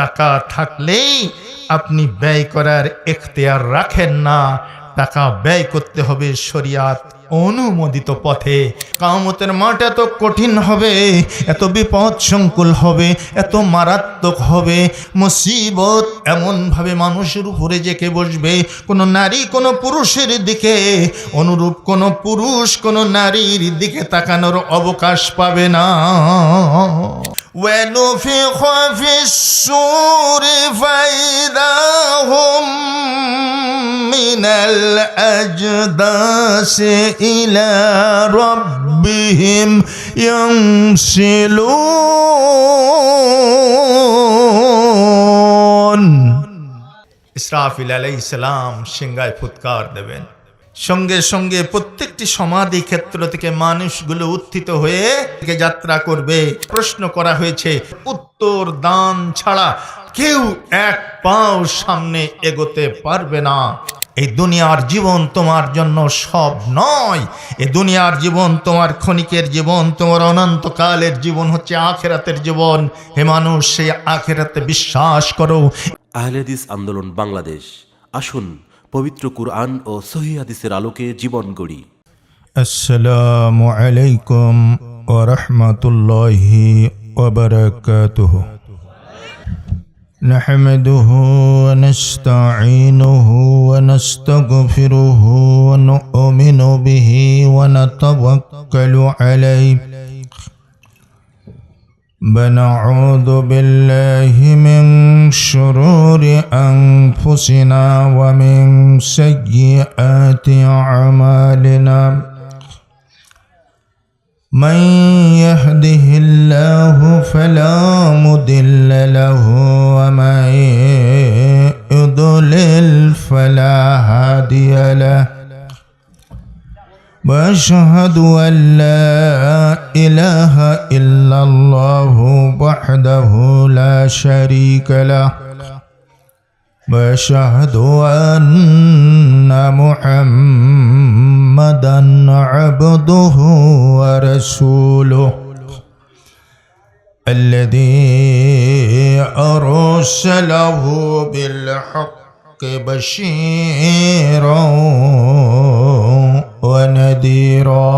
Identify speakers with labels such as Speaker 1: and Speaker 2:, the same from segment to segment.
Speaker 1: টাকা থাকলেই আপনি ব্যয় করার এখতিয়ার রাখেন না। টাকা ব্যয় করতে হবে শরিয়াত অনুমোদিত পথে। কিয়ামতের মাঠ এত কঠিন হবে, এত বিপদ সংকুল হবে, এত মারাত্মক হবে, মুসিবত এমনভাবে মানুষের উপরে জেঁকে বসবে, কোনো নারী কোনো পুরুষের দিকে অনুরূপ কোনো পুরুষ কোনো নারীর দিকে তাকানোর অবকাশ পাবে না। وَنُفِخَ فِي الصُّورِ فَإِذَا هُمْ مِنَ الْأَجْدَاثِ إِلَى رَبِّهِمْ يَنْسِلُونَ। ইসরাফিল আলাইহিস সালাম সিংহায় ফুৎকার দেবেন, সঙ্গে সঙ্গে প্রত্যেকটি সমাধি ক্ষেত্র থেকে মানুষগুলো উত্থিত হয়ে যাত্রা করবে। প্রশ্ন করা হয়েছে, উত্তর দান ছাড়া কেউ এক পাও সামনে এগোতে পারবে না। এই দুনিয়ার জীবন তোমার জন্য সব নয়। এই দুনিয়ার জীবন তোমার ক্ষণিকের জীবন, তোমার অনন্তকালের জীবন হচ্ছে আখিরাতের জীবন। হে মানুষ, সেই আখিরাতে বিশ্বাস করো।
Speaker 2: আহলে হাদিস আন্দোলন বাংলাদেশ, আসুন পবিত্র কুরআন ও সহিহ হাদিসের আলোকে জীবন গড়ি।
Speaker 1: আসসালামু আলাইকুম ওয়া রাহমাতুল্লাহি ওয়া বারাকাতুহু। নাহমাদুহু ওয়া নাস্তাঈনুহু ওয়া নাস্তাগফিরুহু ওয়া নু'মিনু বিহি ওয়া নাতাওয়াক্কালু আলাইহি ونعوذ بالله من شرور أنفسنا ومن سيئات أعمالنا من يهده الله فلا مضل له ومن يضلل فلا هادي له وأشهد أن لا إله إلا الله وحده لا شريك له وأشهد أن محمدا عبده ورسوله الذي أرسله بالحق بشيرا ونذيرا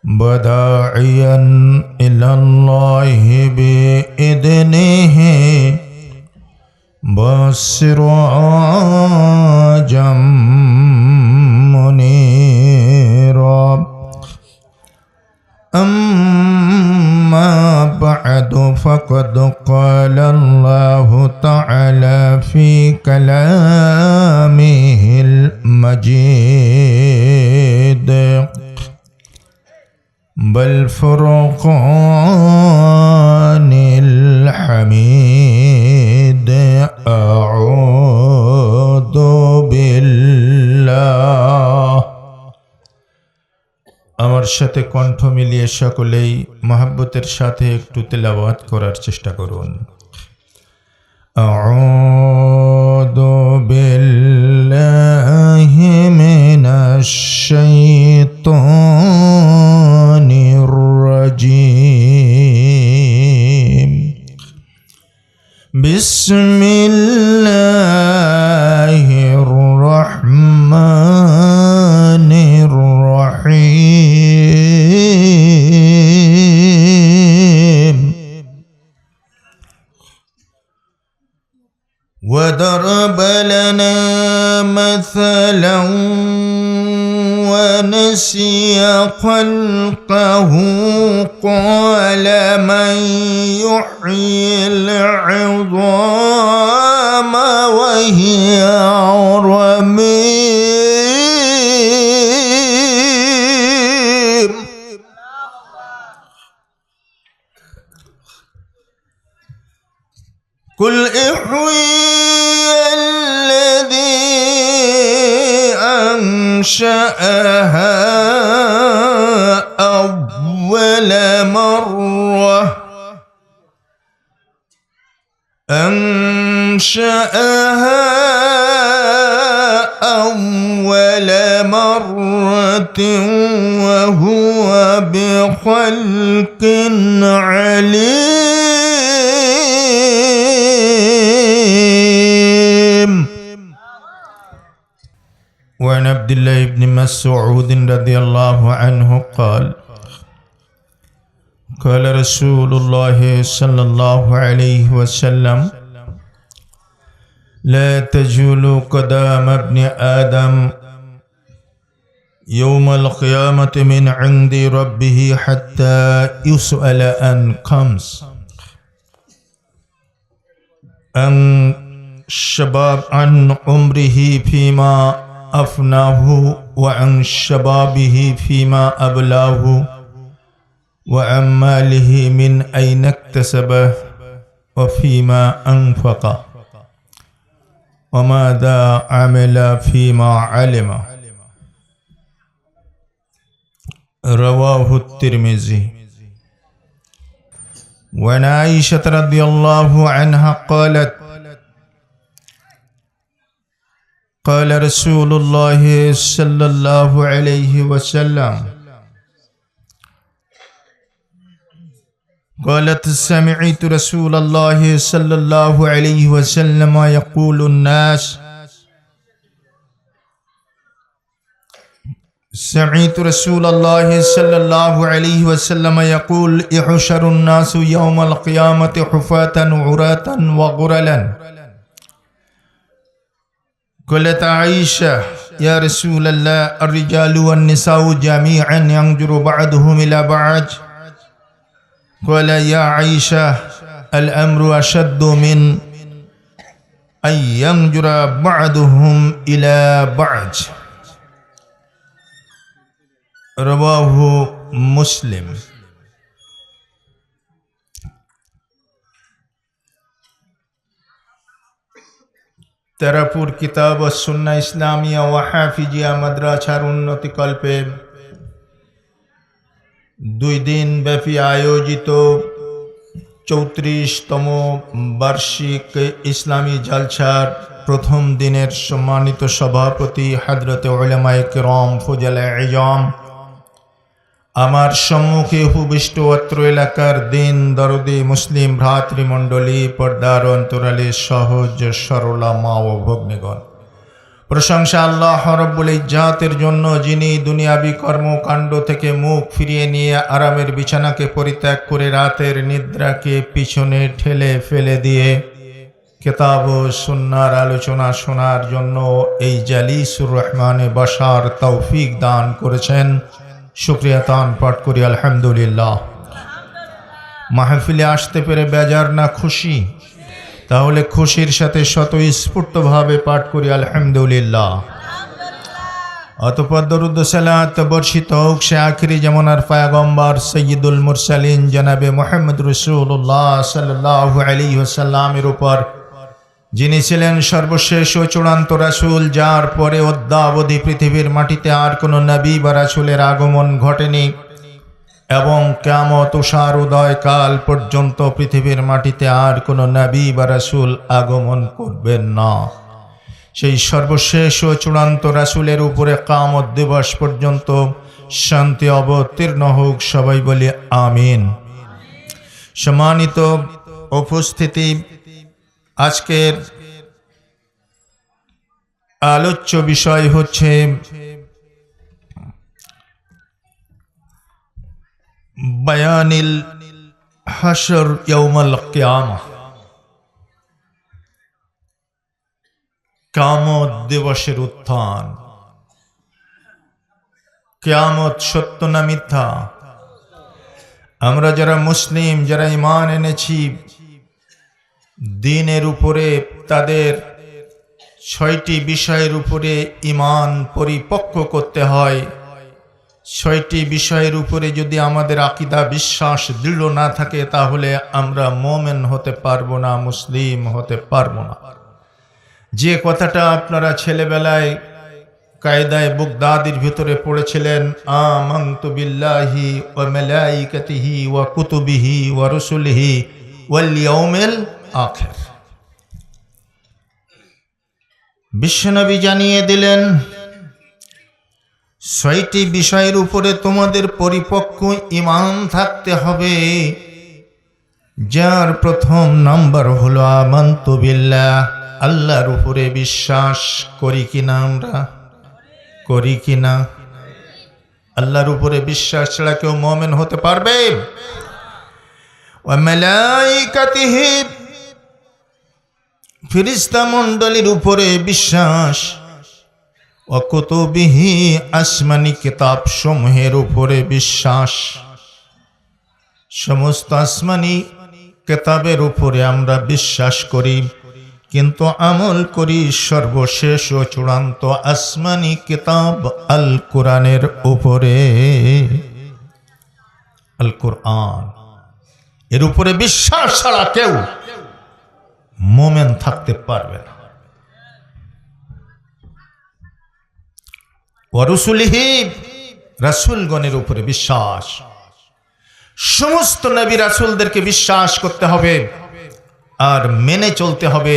Speaker 1: وداعيا إلى الله بإذنه وسراجا منيرا أما بعد فقد قال الله تعالى في كلامه المجيد بالفرقان الحميد أعوذ بالله। আমার সাথে কণ্ঠ মিলিয়ে সকলেই মহব্বতের সাথে একটু তেলাওয়াত করার চেষ্টা করুন। আউযু বিল্লাহি মিনাশ শাইতানির রাজীম। বিসমিল্লাহির রাহমানির রাহিম। وضرب لنا مثلا ونسي خلقه قال من يحيي العظام وهي رميم قل احيي الذي أنشأها أول مرة وهو بخلق عليم الله بن مسعود رضي الله عنه قال قال رسول الله صلى الله عليه وسلم لا تزول قدم ابن آدم يوم القيامة من عند ربه حتى يسأل عن خمس: عن شباب، عن عمره فيما أفناه، وعن شبابه فيما أبلاه، وعن ماله من أين اكتسبه، وفيما أنفقه، وماذا عمل فيما علم. رواه الترمذي. وعن عائشة رضي الله عنها قالت قال رسول الله صلى الله عليه وسلم قالت سمعت رسول الله صلى الله عليه وسلم يقول الناس سمعت رسول الله صلى الله عليه وسلم يقول يحشر الناس يوم القيامة حفاة عراة وغرلا. قالت عائشة يا رسول الله الرجال والنساء جميعا ينظر بعضهم إلى بعض. قال يا عائشة الأمر أشد من أن ينظر بعضهم إلى بعض. رواه مسلم. তারাপুর কিতাব ও সুন্নাহ ইসলামিয়া ও হাফিজিয়া মাদ্রাসার উন্নতিকল্পে 2 দিন ব্যাপী আয়োজিত 34তম বার্ষিক ইসলামী জালসার প্রথম দিনের সম্মানিত সভাপতি হযরত উলামায়ে কিরাম ফুজালায়ে আযম, আমার সম্মুখে উপবিষ্ট অত্র এলাকার দিন দরদি মুসলিম ভ্রাতৃমণ্ডলী, পর্দার অন্তরালে সহজ সরলা মা ও ভগ্নীগণ, প্রশংসা আল্লাহ রাব্বুল ইজ্জাতের জন্য, যিনি দুনিয়াবি কর্মকাণ্ড থেকে মুখ ফিরিয়ে নিয়ে আরামের বিছানাকে পরিত্যাগ করে রাতের নিদ্রাকে পিছনে ঠেলে ফেলে দিয়ে কিতাব ও সুন্নাহর আলোচনা শোনার জন্য এই জালিসুর রহমানে বসার তৌফিক দান করেছেন। শুকরিয়া তান পাঠ করি আলহামদুলিল্লাহ। মাহফিলে আসতে পেরে বেজার না খুশি? তাহলে খুশির সাথে স্বতঃস্ফূর্তভাবে পাঠ করি আলহামদুলিল্লাহ। অতঃপর দরুদ ও সালাত বর্ষিত হোক সে আখিরি জামানার পয়গম্বর সৈয়দুল মুরসালিন জনাবে মুহাম্মদ রাসূলুল্লাহ সাল্লাল্লাহু আলাইহি ওয়াসাল্লামের উপর, যিনি ছিলেন সর্বশেষ ও চূড়ান্ত রাসূল, যার পরে অদ্যাবধি পৃথিবীর মাটিতে আর কোনো নবী বা রাসূলের আগমন ঘটেনি এবং কিয়ামত উষার উদয়কাল পর্যন্ত পৃথিবীর মাটিতে আর কোনো নবী বা রাসূল আগমন করবেন না। সেই সর্বশেষ ও চূড়ান্ত রাসূলের উপরে কিয়ামত দিবস পর্যন্ত শান্তি অবতীর্ণ হোক, সবাই বলি আমিন। সম্মানিত উপস্থিতি, আজকের আলোচ্য বিষয় হচ্ছে বায়ানিল হাশর ইয়াউমাল কিয়ামাহ, কিয়ামত দিবসের উত্থান। কিয়ামত সত্য না মিথ্যা? আমরা যারা মুসলিম, যারা ঈমান এনেছি দ্বীনের উপরে, তাদের 6টি বিষয়ের উপরে ঈমান পরিপক্ক করতে হয়। 6টি বিষয়ের উপরে যদি আমাদের আকীদা বিশ্বাস দৃঢ় না থাকে, তাহলে আমরা মুমিন হতে পারবো না, মুসলিম হতে পারবো না। যে কথাটা আপনারা ছেলেবেলায় কায়দায়ে বুগদাদির ভিতরে পড়েছিলেন, আমানতু বিল্লাহি ওয়া মালাইকাতিহি ওয়া কুতুবিহি ওয়া রুসুলিহি ওয়াল ইয়াউমিল আখির, বিশ্বনবী জানিয়ে দিলেন 6টি বিষয়ের উপরে তোমাদের পরিপক্ক ঈমান থাকতে হবে, যার প্রথম নাম্বার হলো আমানতু বিল্লাহ, আল্লাহর উপরে বিশ্বাস করি কিনা আমরা? করি কিনা? আল্লাহর উপরে বিশ্বাস ছাড়া কেউ মুমিন হতে পারবে? ওয়া মালাইকাতিহি, ফেরেশতা মণ্ডলীর উপরে বিশ্বাস, ওয়া কুতুবিহি, আসমানি কিতাব সমূহের উপরে বিশ্বাস। সমস্ত আসমানি কিতাবের উপরে আমরা বিশ্বাস করি, কিন্তু আমল করি সর্বশেষ ও চূড়ান্ত আসমানি কিতাব আল কোরআনের উপরে। আল কোরআন, এর উপরে বিশ্বাস ছাড়া কেউ মুমিন থাকতে পারবে না। ওয়া রুসুলিহি, রাসূলগণের উপরে বিশ্বাস। সমস্ত নবী রাসূলদেরকে বিশ্বাস করতে হবে আর মেনে চলতে হবে।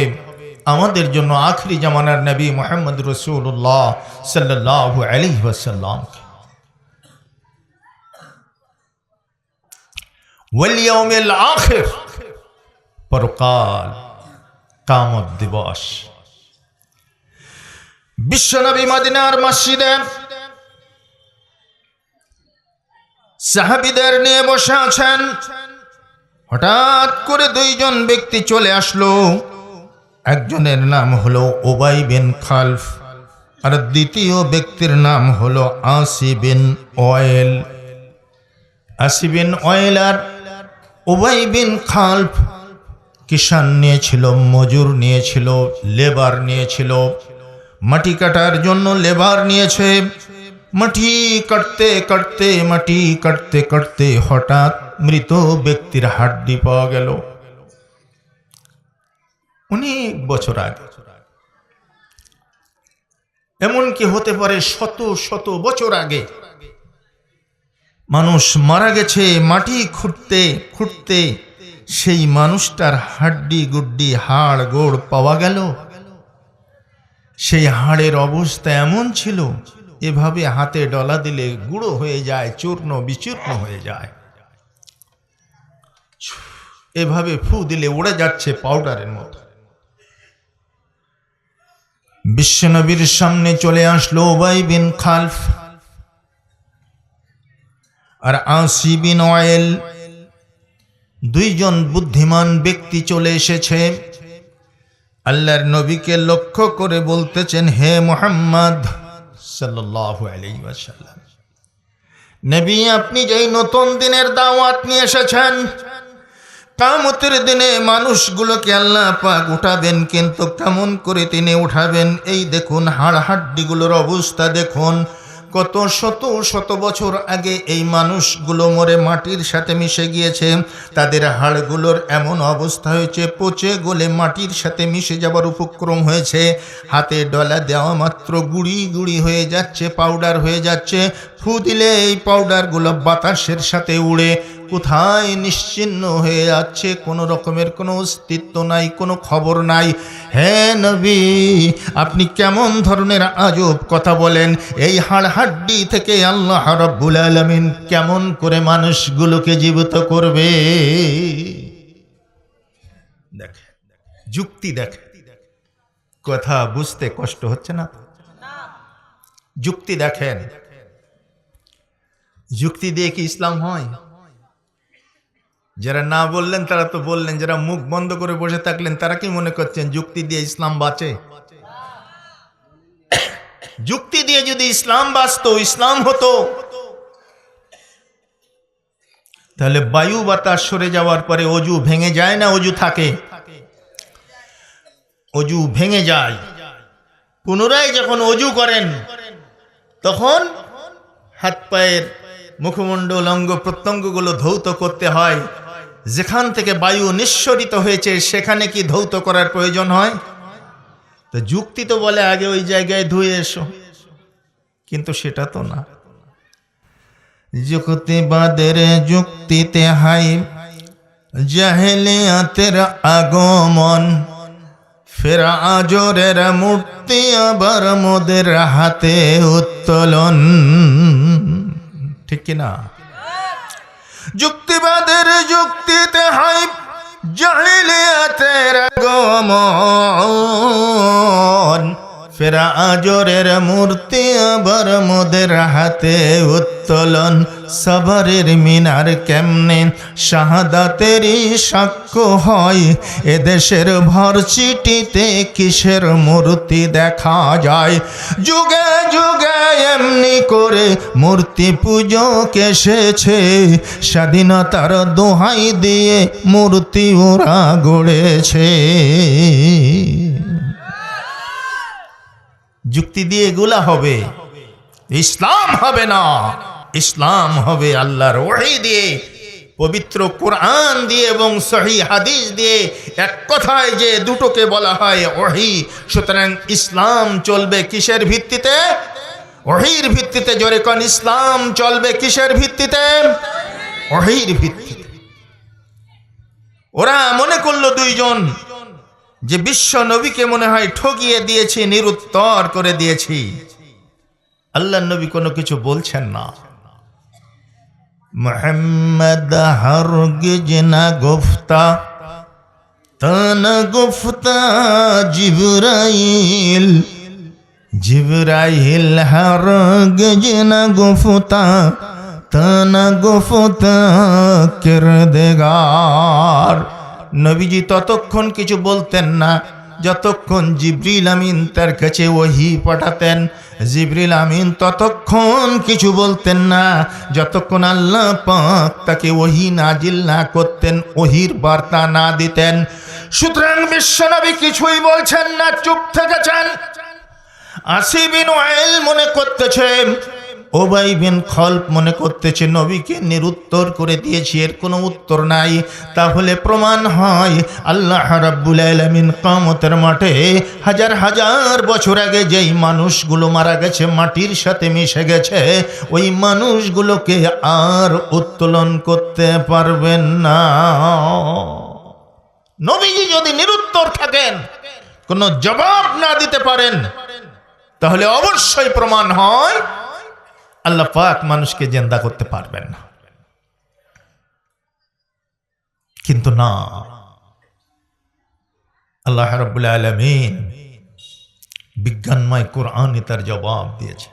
Speaker 1: আমাদের জন্য আখরি জামানার নবী মুহাম্মদ রাসূলুল্লাহ সাল্লাল্লাহু আলাইহি ওয়াসাল্লাম, ওয়াল ইয়াউমিল আখির, পরকাল, কিয়ামত দিবস। বিশ্বনবী মদিনার মসজিদে সাহাবীদের নিয়ে বসে আছেন। হঠাৎ করে দুইজন ব্যক্তি চলে আসলো। একজনের নাম হলো উবাই বিন খালফ, আর দ্বিতীয় ব্যক্তির নাম হলো আসি বিন ওয়াইল। আসি বিন ওয়াইল আর উবাই বিন খালফ কিষান নিয়েছিল, মজুর নিয়েছিল, লেবার নিয়েছিল। মাটি কাটার জন্য লেবার নিয়েছে। মাটি কাটতে কাটতে মাটি কাটতে কাটতে হঠাৎ মৃত ব্যক্তির হাড্ডি পাওয়া গেল। অনেক বছর আগে, এমনকি হতে পারে শত শত বছর আগে মানুষ মারা গেছে। মাটি খুঁড়তে খুঁড়তে সেই মানুষটার হাড্ডি গুড্ডি, হাড় গোড় পাওয়া গেল। সেই হাড়ের অবস্থা এমন ছিল, এভাবে হাতে ডলা দিলে গুঁড়ো হয়ে যায়, চূর্ণ বিচূর্ণ হয়ে যায়। এভাবে ফু দিলে উড়ে যাচ্ছে পাউডারের মতো। বিশ্বনবীর সামনে চলে আসলো উবাই বিন খালফ আর আসি বিন ওয়াইল। দুইজন বুদ্ধিমান ব্যক্তি চলে এসেছে। আল্লাহর নবীকে লক্ষ্য করে বলতেছেন, হে মুহাম্মদ সাল্লাল্লাহু আলাইহি ওয়াসাল্লাম, নবী আপনি যেই নতুন দিনের দাওয়াত নিয়ে এসেছেন, কিয়ামতের দিনে মানুষগুলোকে আল্লাহ পাক উঠাবেন, কিন্তু কেমন করে তিনি উঠাবেন? এই দেখুন হাড় হাড্ডিগুলোর অবস্থা দেখুন। কত শত শত বছর আগে এই মানুষগুলো মরে মাটির সাথে মিশে গিয়েছে। তাদের হাড়গুলোর এমন অবস্থা হয়েছে, পচে গলে মাটির সাথে মিশে যাবার উপক্রম হয়েছে। হাতে ডলা দেওয়া মাত্র গুঁড়ি গুঁড়ি হয়ে যাচ্ছে, পাউডার হয়ে যাচ্ছে। ফু দিলে এই পাউডারগুলো বাতাসের সাথে উড়ে কোথায় নিশ্চিহ্ন হয়ে যাচ্ছে, কোনো রকমের কোনো অস্তিত্ব নাই, কোনো খবর নাই। হে নবী, আপনি কেমন ধরনের আজব কথা বলেন? এই হাড় হাড্ডি থেকে আল্লাহ রাব্বুল আলামিন কেমন করে মানুষগুলোকে জীবিত করবে? দেখে যুক্তি, দেখে কথা বুঝতে কষ্ট হচ্ছে না? যুক্তি দেখেন। যুক্তি দিয়ে কি ইসলাম হয়? যারা না বললেন তারা তো বললেন, যারা মুখ বন্ধ করে বসে থাকলেন তারা কি মনে করছেন যুক্তি দিয়ে ইসলাম বাঁচে? যুক্তি দিয়ে যদি ইসলাম বাঁচতো, ইসলাম হতো, তাহলে বায়ু বাতাস সরে যাওয়ার পরে অজু ভেঙে যায় না? অজু থাকে, অজু ভেঙে যায়। পুনরায় যখন অজু করেন তখন হাত পায়ের মুখমণ্ডল অঙ্গ প্রত্যঙ্গগুলো ধৌত করতে হয়। যেখান থেকে বায়ু নিঃসরিত হয়েছে সেখানে কি ধৌত করার প্রয়োজন হয়? তো যুক্তি তো বলে আগে ওই জায়গায় ধুয়ে এসো, কিন্তু সেটা তো না। যুক্তিবাদের যুক্তিতে হাই জাহেলিয়াতের আগমন, ফের আজরের মূর্তি আবার মোদের হাতে উত্তোলন। ঠিক কিনা? যুক্তিবাদের যুক্তিতে হাই জাহেলিয়াতের আগমন, ফেরা আজরের মূর্তি আবার মোদের হাতে উত্তোলন, সবরের মিনার কেমনে শাহাদাতেরই সাক্ষ্য হয়, এদেশের ভার্সিটিতে কিসের মূর্তি দেখা যায়। যুগে যুগে এমনি করে মূর্তি পুজো এসেছে, স্বাধীনতার দোহাই দিয়ে মূর্তি ওরা গড়েছে। যুক্তি দিয়ে এগুলা হবে, ইসলাম হবে না। ইসলাম হবে আল্লাহর ওহী দিয়ে, পবিত্র কোরআন দিয়ে এবং সহিহ হাদিস দিয়ে। এক কথায় যে দুটোকে বলা হয় ওহী, সুতরাং ইসলাম চলবে কিসের ভিত্তিতে? ওহীর ভিত্তিতে। জোরে কোন, ইসলাম চলবে কিসের ভিত্তিতে? ওহীর ভিত্তিতে। ওরা মনে করলো দুইজন যে বিশ্ব নবীকে মনে হয় ঠকিয়ে দিয়েছি, নিরুত্তর করে দিয়েছি। আল্লাহ নবী কোনো কিছু বলছেন না। মুহাম্মদ হরগিজ না গুফতা তানা গুফতা জিবরাইল, জিবরাইল হরগিজ না গুফতা তানা গুফতা কিরদেগার। নবীজি ততক্ষণ কিছু বলতেন না যতক্ষণ জিবরিল আমিন তার কাছে ওহী পাঠাতেন। জিবরিল আমিন ততক্ষণ কিছু বলতেন না যতক্ষণ আল্লাহ পাক তাকে ওহী নাজিল না করতেন, ওহীর বার্তা না দিতেন। সুতরাং বিশ্বনবী কিছুই বলছেন না, চুপ থেকেছেন। আসি বিন ওয়াইল মনে করতেছে, ওবাই বিন খলফ মনে করতেছে নবীকে নিরুত্তর করে দিয়েছি, এর কোনো উত্তর নাই। তাহলে প্রমাণ হয় আল্লাহ রাব্বুল আলামিন কিয়ামতের মাঠে হাজার হাজার বছর আগে যেই মানুষগুলো মারা গেছে, মাটির সাথে মিশে গেছে, ওই মানুষগুলোকে আর উত্তোলন করতে পারবেন না। নবীজি যদি নিরুত্তর থাকেন, কোনো জবাব না দিতে পারেন, তাহলে অবশ্যই প্রমাণ হয় আল্লাহ পাক মানুষকে জিন্দা করতে পারবেন না। কিন্তু না, আল্লাহ রাব্বুল আলামিন বিজ্ঞানময় কোরআনে তার জবাব দিয়েছে।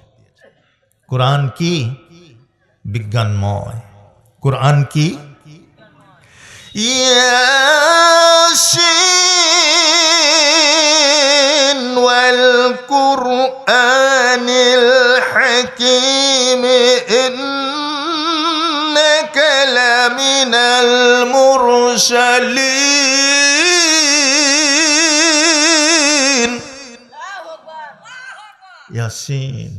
Speaker 1: কোরআন কি? বিজ্ঞানময়। কোরআন কি? ইয়াসিন ওয়াল কুরআনিল হাকীম ইন্নাকা লামিনাল মুরসালিন। ইয়াসিন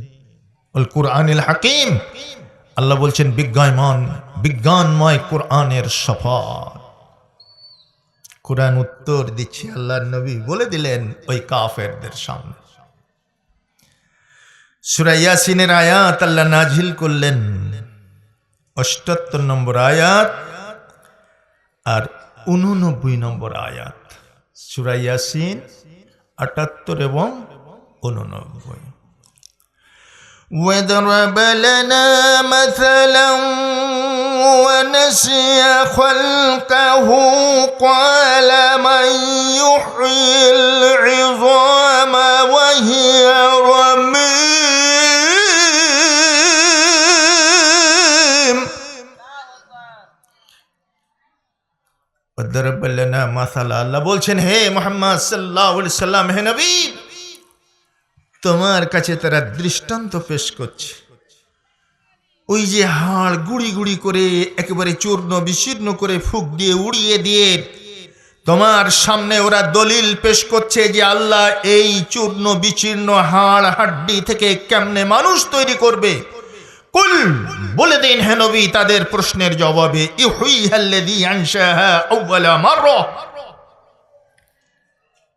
Speaker 1: ওয়াল কুরআনিল হাকীম, আল্লাহ বলছেন বিজ্ঞানময় কোরআনের শপথ। কোরআন উত্তর দিচ্ছে, আল্লাহর নবী বলে দিলেন ওই কাফেরদের সামনে। সূরা ইয়াসিনের আয়াত আল্লাহ নাজিল করলেন ৭৮ নম্বর আয়াত আর ৮৯ নম্বর আয়াত। সূরা ইয়াসিন ৭৮ এবং ৮৯। وَضَرَبَ لَنَا مَثَلًا وَنَسِيَ خَلْقَهُ قَالَ مَنْ يُحْيِي الْعِظَامَ وَهِيَ رَمِيمٌ وَضَرَبَ لَنَا مَثَلًا। আল্লাহ বলছেন, হে মুহাম্মদ সাল্লাল্লাহু আলাইহি সাল্লাম, হে নবী, তোমার কাছে তারা দৃষ্টান্ত পেশ করছে। ওই যে হাড় গুড়ি গুড়ি করে একেবারে চূর্ণ বিশীর্ণ করে ফুক দিয়ে উড়িয়ে দিয়ে তোমার সামনে ওরা দলিল পেশ করছে যে আল্লাহ এই চূর্ণ বিচীর্ণ হাড় হাড্ডি থেকে কেমনে মানুষ তৈরি করবে। কুল, বলে দিন হে নবী তাদের প্রশ্নের জবাবে, ইউহয়িহাল্লাযী আনশাহা আউওয়ালা মাররা।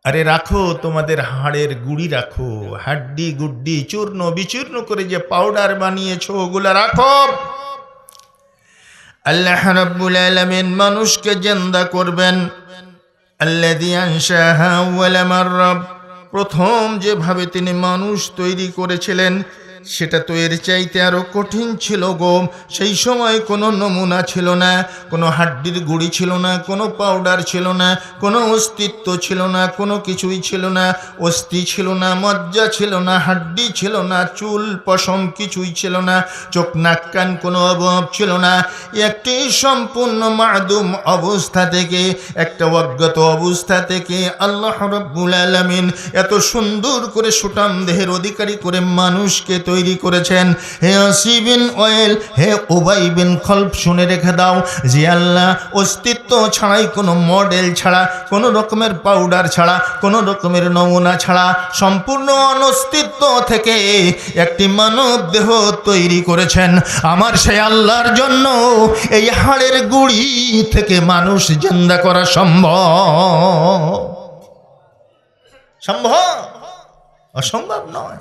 Speaker 1: আরে রাখো তোমাদের হাড়ের গুড়ি রাখো, হাড্ডি গুড্ডি চূর্ণ বিচূর্ণ করে যে পাউডার বানিয়েছো ওগুলা রাখো। আল্লাহ রাব্বুল আলামিন মানুষকে জিন্দা করবেন। আল্লাযী আনশাহা আউওয়ালা মাররা, প্রথম যেভাবে তিনি মানুষ তৈরি করেছিলেন সেটা তো এর চাইতে আরো কঠিন ছিল গো। সেই সময় কোনো নমুনা ছিল না, কোনো হাড্ডির গুঁড়ি ছিল না, কোনো পাউডার ছিল না, কোনো অস্তিত্ব ছিল না, কোনো কিছুই ছিল না। অস্থি ছিল না, মজ্জা ছিল না, হাড্ডি ছিল না, চুল পশম কিছুই ছিল না, চোখ নাক কান কোনো অভাব ছিল না। একটি সম্পূর্ণ মাদুম অবস্থা থেকে, একটা অজ্ঞাত অবস্থা থেকে আল্লাহ রাব্বুল আলামিন এত সুন্দর করে সুঠাম দেহের অধিকারী করে মানুষকে তৈরি করেছেন। হে আসি বিন ওয়েল, হে উবাই বিন খলফ, শুনে রেখে দাও যে আল্লাহ অস্তিত্ব ছাড়াই, কোনো মডেল ছাড়া, কোনো রকমের পাউডার ছাড়া, কোনো রকমের নমুনা ছাড়া, সম্পূর্ণ অনস্তিত্ব থেকে একটি মানব দেহ তৈরি করেছেন। আমার সেই আল্লাহর জন্য এই হাড়ের গুঁড়ি থেকে মানুষ জিন্দা করা সম্ভব? সম্ভব? অসম্ভব নয়।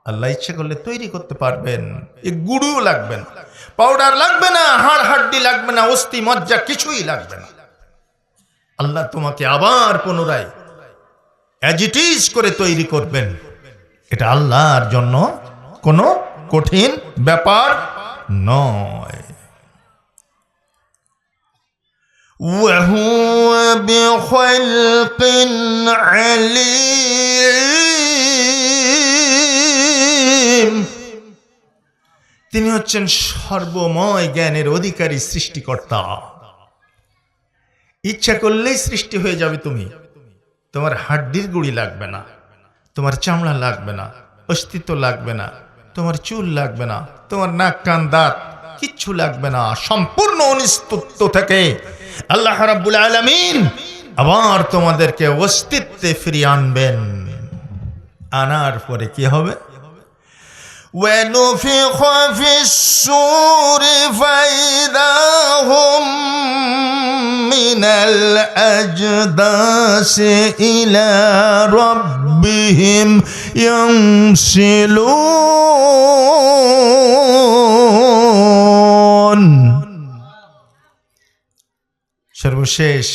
Speaker 1: আল্লাহ ইচ্ছে করলে তৈরি করতে পারবেন। এই গুঁড়িও লাগবে না, পাউডার লাগবে না, হাড় হাড্ডি লাগবে না, অস্থি মজ্জা কিছুই লাগবে না। আল্লাহ তোমাকে আবার পুনরায় অ্যাজ ইট ইজ করে তৈরি করবেন। এটা আল্লাহর জন্য কোনো কঠিন ব্যাপার নয়। وهو بخلق عليم, তিনি হচ্ছেন সর্বময় জ্ঞানের অধিকারী সৃষ্টিকর্তা। ইচ্ছা করলেই সৃষ্টি হয়ে যাবে। তুমি, তোমার হাড্ডির গুঁড়ি লাগবে না, তোমার চামড়া লাগবে না, অস্তিত্ব লাগবে না, তোমার চুল লাগবে না, তোমার নাক কান দাঁত কিচ্ছু লাগবে না। সম্পূর্ণ অনিস্তিত্ব থেকে আল্লাহ রাব্বুল আলামিন আবার তোমাদেরকে অস্তিত্বে ফিরিয়ে আনবেন। আনার পরে কি হবে? وَنُفِخَ فِي الصُّورِ فَإِذَا هُمْ مِنَ الْأَجْدَاثِ إِلَى رَبِّهِمْ يَنْسِلُونَ। সর্বশেষ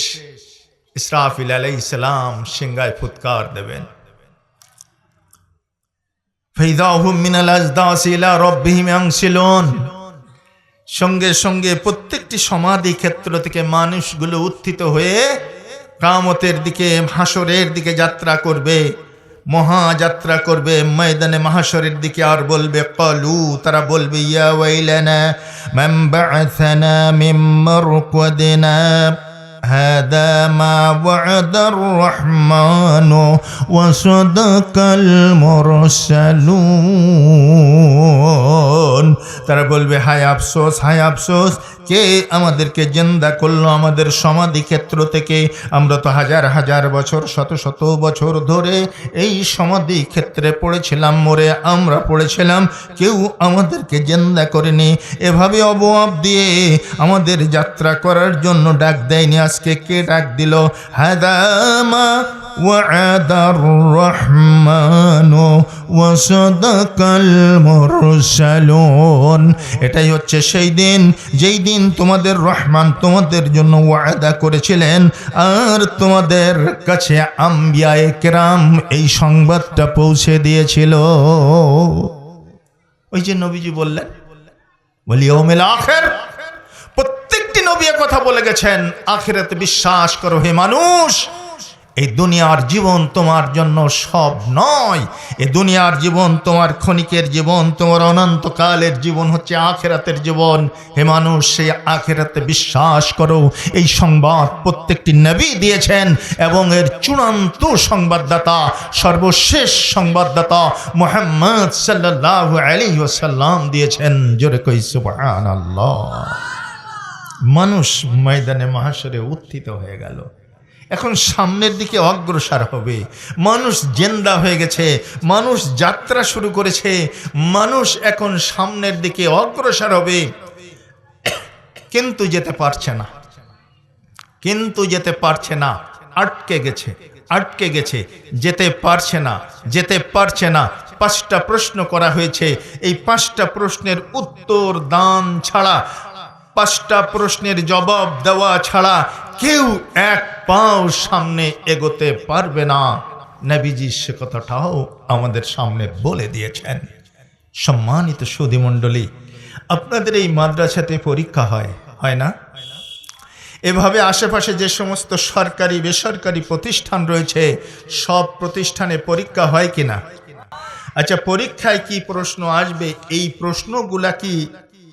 Speaker 1: ইসরাফিল আলাইহিস সালাম সিংহায় ফুৎকার দেবেন। فَإِذَا هُمْ مِنَ الْأَجْدَاثِ إِلَى رَبِّهِمْ يَنْسِلُونَ। সঙ্গে সঙ্গে প্রত্যেকটি সমাধি ক্ষেত্র থেকে মানুষগুলো উত্থিত হয়ে কিয়ামতের দিকে, হাসরের দিকে যাত্রা করবে, মহাযাত্রা করবে ময়দানে মাহশরের দিকে। আর বলবে ক্বালু, তারা বলবে ইয়া ওয়াইলানা মান বা'আসানা মিন মারকাদিনা হাদা মা ওয়া'দার রহমানু ওয়া সাদাকাল মুরসালুন। তারা বলবে হায় আফসোস, হায় আফসোস, কে আমাদেরকে জিন্দা করলো আমাদের সমাধি ক্ষেত্র থেকে? আমরা তো হাজার হাজার বছর, শত শত বছর ধরে এই সমাধি ক্ষেত্রে পড়েছিলাম, মরে আমরা পড়েছিলাম, কেউ আমাদেরকে জিন্দা করেনি। এভাবে অবয়াব দিয়ে আমাদের যাত্রা করার জন্য ডাক দেয়নি। আজকে কে ডাক দিল? হাদামা ওয়া'দার রহমানু ওয়া সাদাকাল মুরসালুন। এটাই হচ্ছে সেই দিন, যেই দিন তোমাদের রহমান তোমাদের জন্য ওয়াদা করেছিলেন, আর তোমাদের কাছে আম্বিয়ায়ে কেরাম এই সংবাদটা পৌঁছে দিয়েছিল। ওই যে নবীজি বললেন ওয়াল ইয়াউমিল আখির, প্রত্যেকটি নবী কথা বলে গেছেন আখিরাতে বিশ্বাস করো হে মানুষ। এই দুনিয়ার জীবন তোমার জন্য সব নয়। এই দুনিয়ার জীবন তোমার ক্ষণিকের জীবন, তোমার অনন্তকালের জীবন হচ্ছে আখিরাতের জীবন। হে মানুষ, সেই আখিরাতে বিশ্বাস করো। এই সংবাদ প্রত্যেকটি নবী দিয়েছেন এবং এর চূড়ান্ত সংবাদদাতা, সর্বশেষ সংবাদদাতা মুহাম্মদ সাল্লাল্লাহু আলাইহি ওয়াসাল্লাম দিয়েছেন। জোরে কই সুবহানাল্লাহ। মানুষ ময়দানে মাহশরে উত্থিত হয়ে গেল, এখন সামনের দিকে অগ্রসর হবে। মানুষ জিন্দা হয়ে গেছে, মানুষ যাত্রা শুরু করেছে, মানুষ এখন সামনের দিকে অগ্রসর হবে। কিন্তু যেতে পারছে না, কিন্তু যেতে পারছে না, আটকে গেছে, আটকে গেছে, যেতে পারছে না, যেতে পারছে না। 5টা প্রশ্ন করা হয়েছে। এই 5টা প্রশ্নের উত্তর দান ছাড়া, 5টা প্রশ্নের জবাব দেওয়া ছাড়া কেউ এক পাও সামনে এগোতে পারবে না। নবীজি সে কথাটাও আমাদের সামনে বলে দিয়েছেন। সম্মানিত সুধী মণ্ডলী, আপনাদের এই মাদ্রাসাতে পরীক্ষা হয় না? এভাবে আশেপাশে যে সমস্ত সরকারি বেসরকারি প্রতিষ্ঠান রয়েছে সব প্রতিষ্ঠানে পরীক্ষা হয় কিনা? আচ্ছা, পরীক্ষায় কি প্রশ্ন আসবে, এই প্রশ্নগুলা কি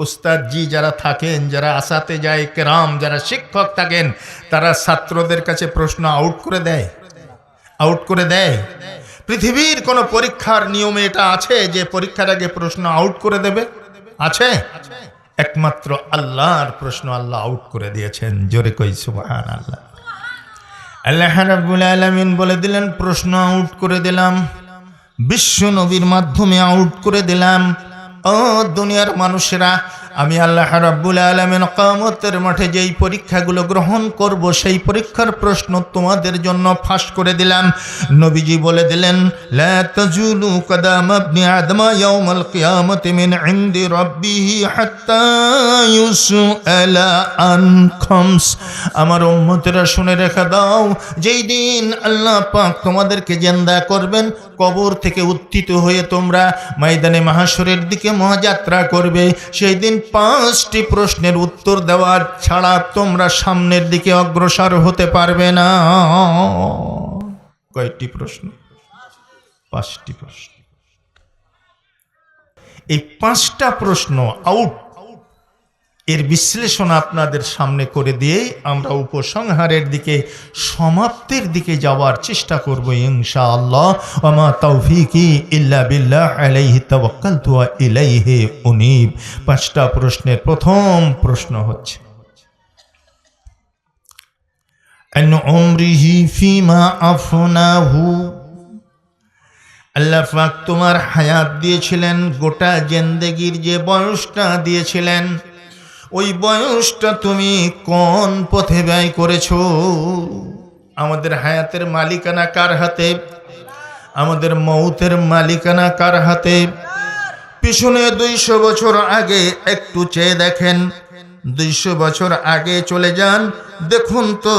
Speaker 1: উস্তাদজি যারা থাকেন, যারা আসাতে যায় কেরাম, যারা শিক্ষক থাকেন, তারা ছাত্রদের কাছে প্রশ্ন আউট করে দেয়? পৃথিবীর কোন পরীক্ষার নিয়মে এটা আছে যে পরীক্ষার আগে প্রশ্ন আউট করে দেবে? আছে? একমাত্র আল্লাহর প্রশ্ন আল্লাহ আউট করে দিয়েছেন। জোরে কই সুবহানাল্লাহ। আল্লাহ রাব্বুল আলামিন বলে দিলেন, প্রশ্ন আউট করে দিলাম, বিশ্ব নবীর মাধ্যমে আউট করে দিলাম। ও দুনিয়ার মানুষেরা, আমি আল্লাহ রাব্বুল আলামিন কিয়ামতের মাঠে যেই পরীক্ষাগুলো গ্রহণ করব সেই পরীক্ষার প্রশ্ন তোমাদের জন্য ফাঁস করে দিলাম। নবীজি বলে দিলেন, লা তাজুলু কদাম ইবনি আদম ইয়াউমাল কিয়ামতি মিন ইনদি রাব্বিহি হাত্তা ইউসআলা আন খামস। আমার উম্মতেরা শুনে রেখে দাও, যেই দিন আল্লাহ পাক তোমাদেরকে জিন্দা করবেন, কবর থেকে উত্থিত হয়ে তোমরা ময়দানে মাহশরের দিকে মহাযাত্রা করবে, সেই দিন 5টি প্রশ্নের উত্তর দেওয়ার ছাড়া তোমরা সামনের দিকে অগ্রসর হতে পারবে না। কয়টি প্রশ্ন? 5টি প্রশ্ন। এই 5টা প্রশ্ন আউট, এর বিশ্লেষণ আপনাদের সামনে করে দিয়েই আমরা উপসংহারের দিকে, সমাপ্তির দিকে যাওয়ার চেষ্টা করব ইনশাআল্লাহ। ওয়া মা তাওফীকি ইল্লা বিল্লাহ আলাইহি তাওয়াক্কালতু ওয়া ইলাইহি উনীব। 5টা প্রশ্নের প্রথম প্রশ্ন হচ্ছে, আন উমরিহি ফিমা আফনাহু। আল্লাহ পাক তোমার হায়াত দিয়েছিলেন, গোটা জিন্দেগির যে বয়সটা দিয়েছিলেন, ওই বয়সটা তুমি কোন পথে ব্যয় করেছো? আমাদের হায়াতের মালিকানা কার হাতে? আমাদের মৌতের মালিকানা কার হাতে? পিছনে 200 বছর আগে একটু চেয়ে দেখেন, 200 বছর আগে চলে যান, দেখুন তো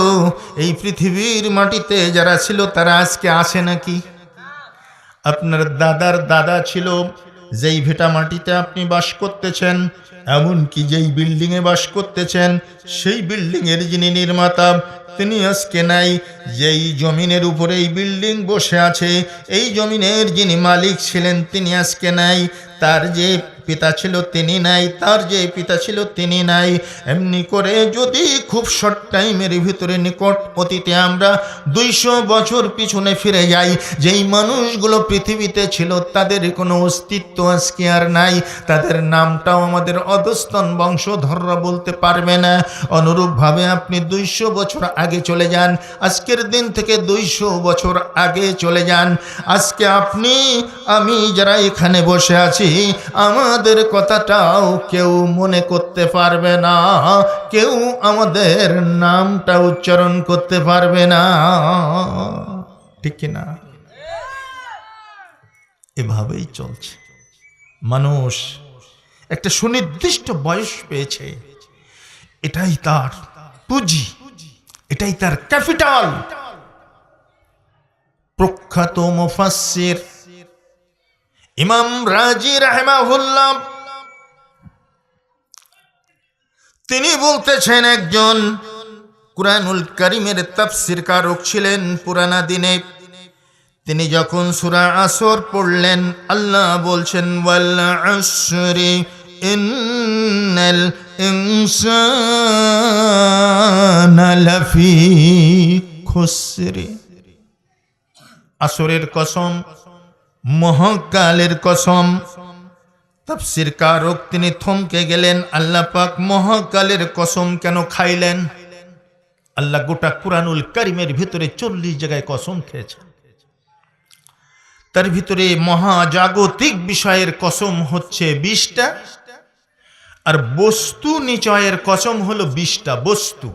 Speaker 1: এই পৃথিবীর মাটিতে যারা ছিল তারা আজকে আছে নাকি? আপনার দাদার দাদা ছিল, যেই ভিটা মাটিতে আপনি বাস করতেছেন, এমনকি যেই বিল্ডিংয়ে বাস করতেছেন, সেই বিল্ডিংয়ের যিনি নির্মাতা তিনি আজকে নাই। যেই জমিনের উপরে এই বিল্ডিং বসে আছে, এই জমিনের যিনি মালিক ছিলেন তিনি আজকে নাই। তার যে পিতা ছিল তিনি নাই, তার যে পিতা ছিল তিনি নাই। এমনি করে যদি খুব শর্ট টাইমের ভিতরে নিকট অতীতে আমরা 200 বছর পিছনে ফিরে যাই, যেই মানুষগুলো পৃথিবীতে ছিল তাদের কোনো অস্তিত্ব আজকে আর নাই, তাদের নামটাও আমাদের অধস্তন বংশধররা বলতে পারবে না। অনুরূপভাবে আপনি 200 বছর আগে চলে যান, আজকের দিন থেকে 200 বছর আগে চলে যান, আজকে আপনি আমি যারা এখানে বসে আছি, আমাদের কথাটাও কেউ মনে করতে পারবে না, কেউ আমাদের নামটা উচ্চারণ করতে পারবে না, ঠিক কিনা? এভাবেই চলছে। মানুষ একটা সুনির্দিষ্ট বয়স পেয়েছে, এটাই তার পুঁজি, এটাই তার ক্যাপিটাল। প্রখ্যাত মুফাসসির ইমাম রাজি রাহিমাহুল্লাহ তিনি বলতেছেন, একজন কুরআনুল কারীমের তাফসীর কারক ছিলেন পুরানা দিনে। তিনি যখন সূরা আসর পড়লেন, আল্লাহ বলছেন, ওয়াল আসরি ইন্নাল ইনসানা লাফি খুসর। আসরের কসম, মহাকালের কসম। তাফসীর কারক তিনি থমকে গেলেন, আল্লাহ পাক মহাকালের কসম কেন খাইলেন? আল্লাহ গোটা কুরআনুল কারীমের ভিতরে 40 জায়গায় কসম খেয়েছেন, তার ভিতরে মহাজাগতিক বিষয়ের কসম হচ্ছে 20টা, আর বস্তু নিচয়ের কসম হলো 20টা বস্তু।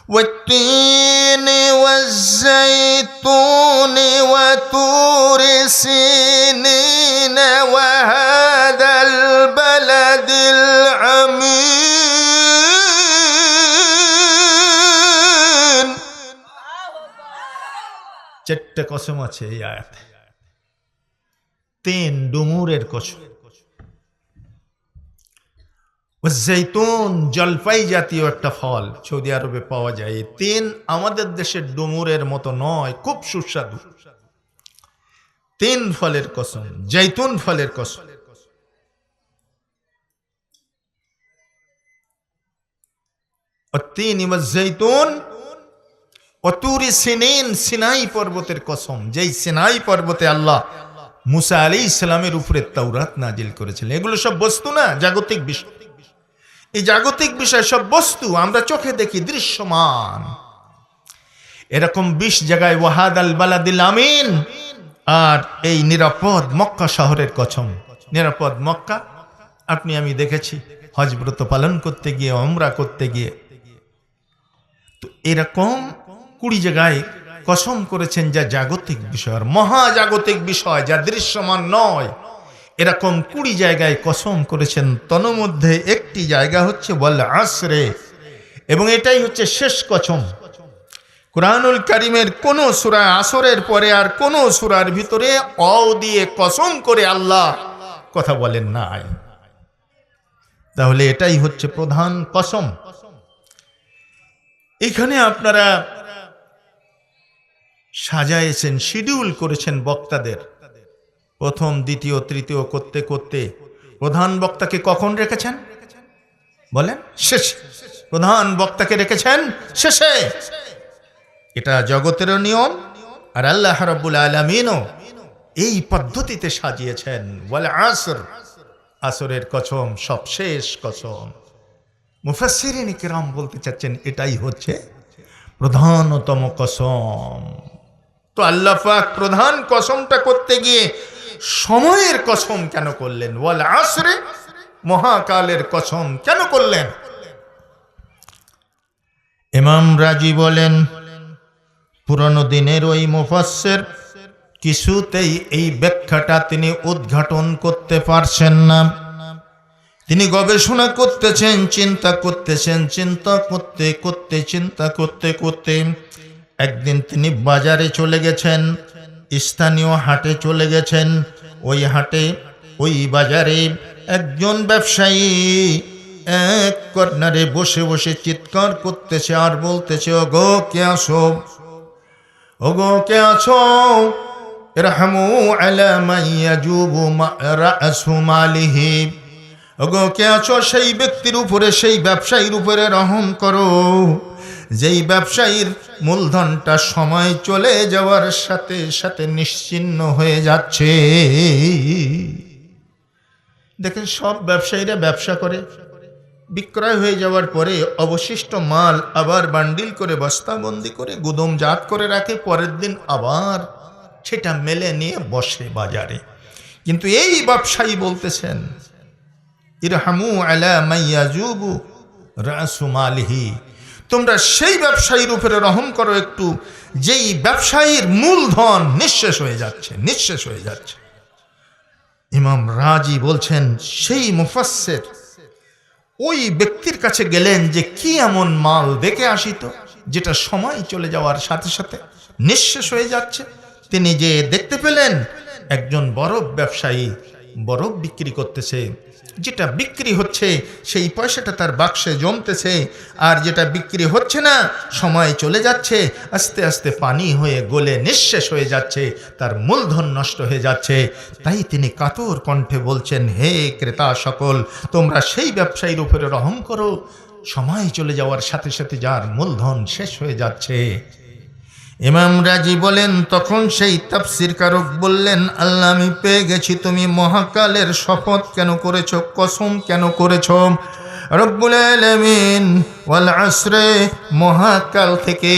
Speaker 1: والتين والزيتون وطور سينين وهذا البلد الأمين। চারটে কসম আছে এই আয়াতে। 3 ডুমুরের কসম। জৈতুন, জলপাই জাতীয় একটা ফল সৌদি আরবে পাওয়া যায়। এই 3 আমাদের দেশের ডুমুরের মতো নয়, খুব সুস্বাদু। 3 ফলের কসম, জৈতুন ফলের কসম। তিন জৈতুন অতুরি সিনিন, সিনাই পর্বতের কসম, যেই সিনাই পর্বতে আল্লাহ মুসা আলাইহিস সালামের উপরে তাওরাত নাজিল করেছিলেন। এগুলো সব বস্তু না, জাগতিক বিষয়। এই জাগতিক বিষয় সব বস্তু, আমরা চোখে দেখি, দৃশ্যমান। এরকম 20 জায়গায় ওয়াহাদাল বালাদিল আমিন, আর এই নিরাপদ মক্কা শহরের কসম। নিরাপদ মক্কা আপনি আমি দেখেছি হজ ব্রত পালন করতে গিয়ে, উমরা করতে গিয়ে। তো এরকম 20 জায়গায় কসম করেছেন যা জাগতিক বিষয়, মহাজাগতিক বিষয়, যা দৃশ্যমান নয়। এরকম 20 জায়গায় কসম করেছেন। তন্মধ্যে একটি জায়গা হচ্ছে ওয়াল আসরে, এবং এটাই হচ্ছে শেষ কসম। কুরআনুল কারীমের কোন সূরা আসরের পরে আর কোন সূরার ভিতরে অ দিয়ে কসম করে আল্লাহ কথা বলেন নাই। তাহলে এটাই হচ্ছে প্রধান কসম। এখানে আপনারা সাজাইছেন, শিডিউল করেছেন বক্তাদের, প্রথম, দ্বিতীয়, তৃতীয় করতে করতে প্রধান বক্তাকে কখন রেখেছেন বলেন? শেষে। প্রধান বক্তাকে রেখেছেন শেষে। এটা জগতের নিয়ম, আর আল্লাহ রাব্বুল আলামিনও এই পদ্ধতিতে সাজিয়েছেন। ওয়াল আসর, আসরের কসম, সব শেষ কসম। মুফাসসিরিন কিরাম বলতে চাচ্ছেন এটাই হচ্ছে প্রধানতম কসম। তো আল্লাহ পাক প্রধান কসমটা করতে গিয়ে সময়ের কসম কেন করলেন? ওয়াল আসরে, মহাকালের কসম কেন করলেন? ইমাম রাজি বলেন, পুরনো দিনের ওই মুফাসসির কিছুতেই এই ব্যাখ্যাটা তিনি উদ্ঘাটন করতে পারছেন না। তিনি গবেষণা করতেছেন, চিন্তা করতেছেন, চিন্তা করতে করতে একদিন তিনি বাজারে চলে গেছেন, স্থানীয় হাটে চলে গেছেন। ওই হাটে, ওই বাজারে একজন ব্যবসায়ী এক কর্নারে বসে বসে চিৎকার করতেছে আর বলতেছে, ওগো কে আছো, ওগো কে আছো, ইরহামু আলা মান ইয়াজুবু রাসু মালিহি, ওগো কে আছো সেই ব্যক্তির উপরে, সেই ব্যবসায়ীর উপরে রহম করো যেই ব্যবসায়ীর মূলধনটা সময় চলে যাওয়ার সাথে সাথে নিশ্চিহ্ন হয়ে যাচ্ছে। দেখেন, সব ব্যবসায়ীরা ব্যবসা করে, বিক্রয় হয়ে যাওয়ার পরে অবশিষ্ট মাল আবার বান্ডিল করে বস্তাবন্দি করে গুদামজাত করে রাখে, পরের দিন আবার সেটা মেলে নিয়ে বসে বাজারে। কিন্তু এই ব্যবসায়ী বলতেছেন, ইরহামু আলা মান ইয়াজুবু রাসু মালিহি, তোমরা সেই ব্যবসায়ীর উপরে রহম করো একটু, যেই ব্যবসায়ীর মূলধন নিঃশেষ হয়ে যাচ্ছে। ইমাম রাজি বলছেন, সেই মুফাসসির ওই ব্যক্তির কাছে গেলেন যে কি এমন মাল দেখে আসিত যেটা সময় চলে যাওয়ার সাথে সাথে নিঃশেষ হয়ে যাচ্ছে। তিনি যে দেখতে পেলেন একজন বরফ ব্যবসায়ী বরফ বিক্রি করতেছে, যেটা বিক্রি হচ্ছে সেই পয়সাটা তার বাক্সে জমতেছে, আর যেটা বিক্রি হচ্ছে না, সময় চলে যাচ্ছে, আস্তে আস্তে পানি হয়ে গলে নিঃশেষ হয়ে যাচ্ছে, তার মূলধন নষ্ট হয়ে যাচ্ছে। তাই তিনি কাতর কণ্ঠে বলছেন, হে ক্রেতা সকল, তোমরা সেই ব্যবসায়ীর উপরে রহম করো, সময় চলে যাওয়ার সাথে সাথে যার মূলধন শেষ হয়ে যাচ্ছে। ইমাম রাজি বলেন, তখন সেই তাফসীর কারক বললেন, আল্লাহ, আমি পেয়ে গেছি তুমি মহাকালের শপথ কেন করেছো, কসম কেন করেছো। রব্বুল আলামিন ওয়াল আসরে, মহাকাল থেকে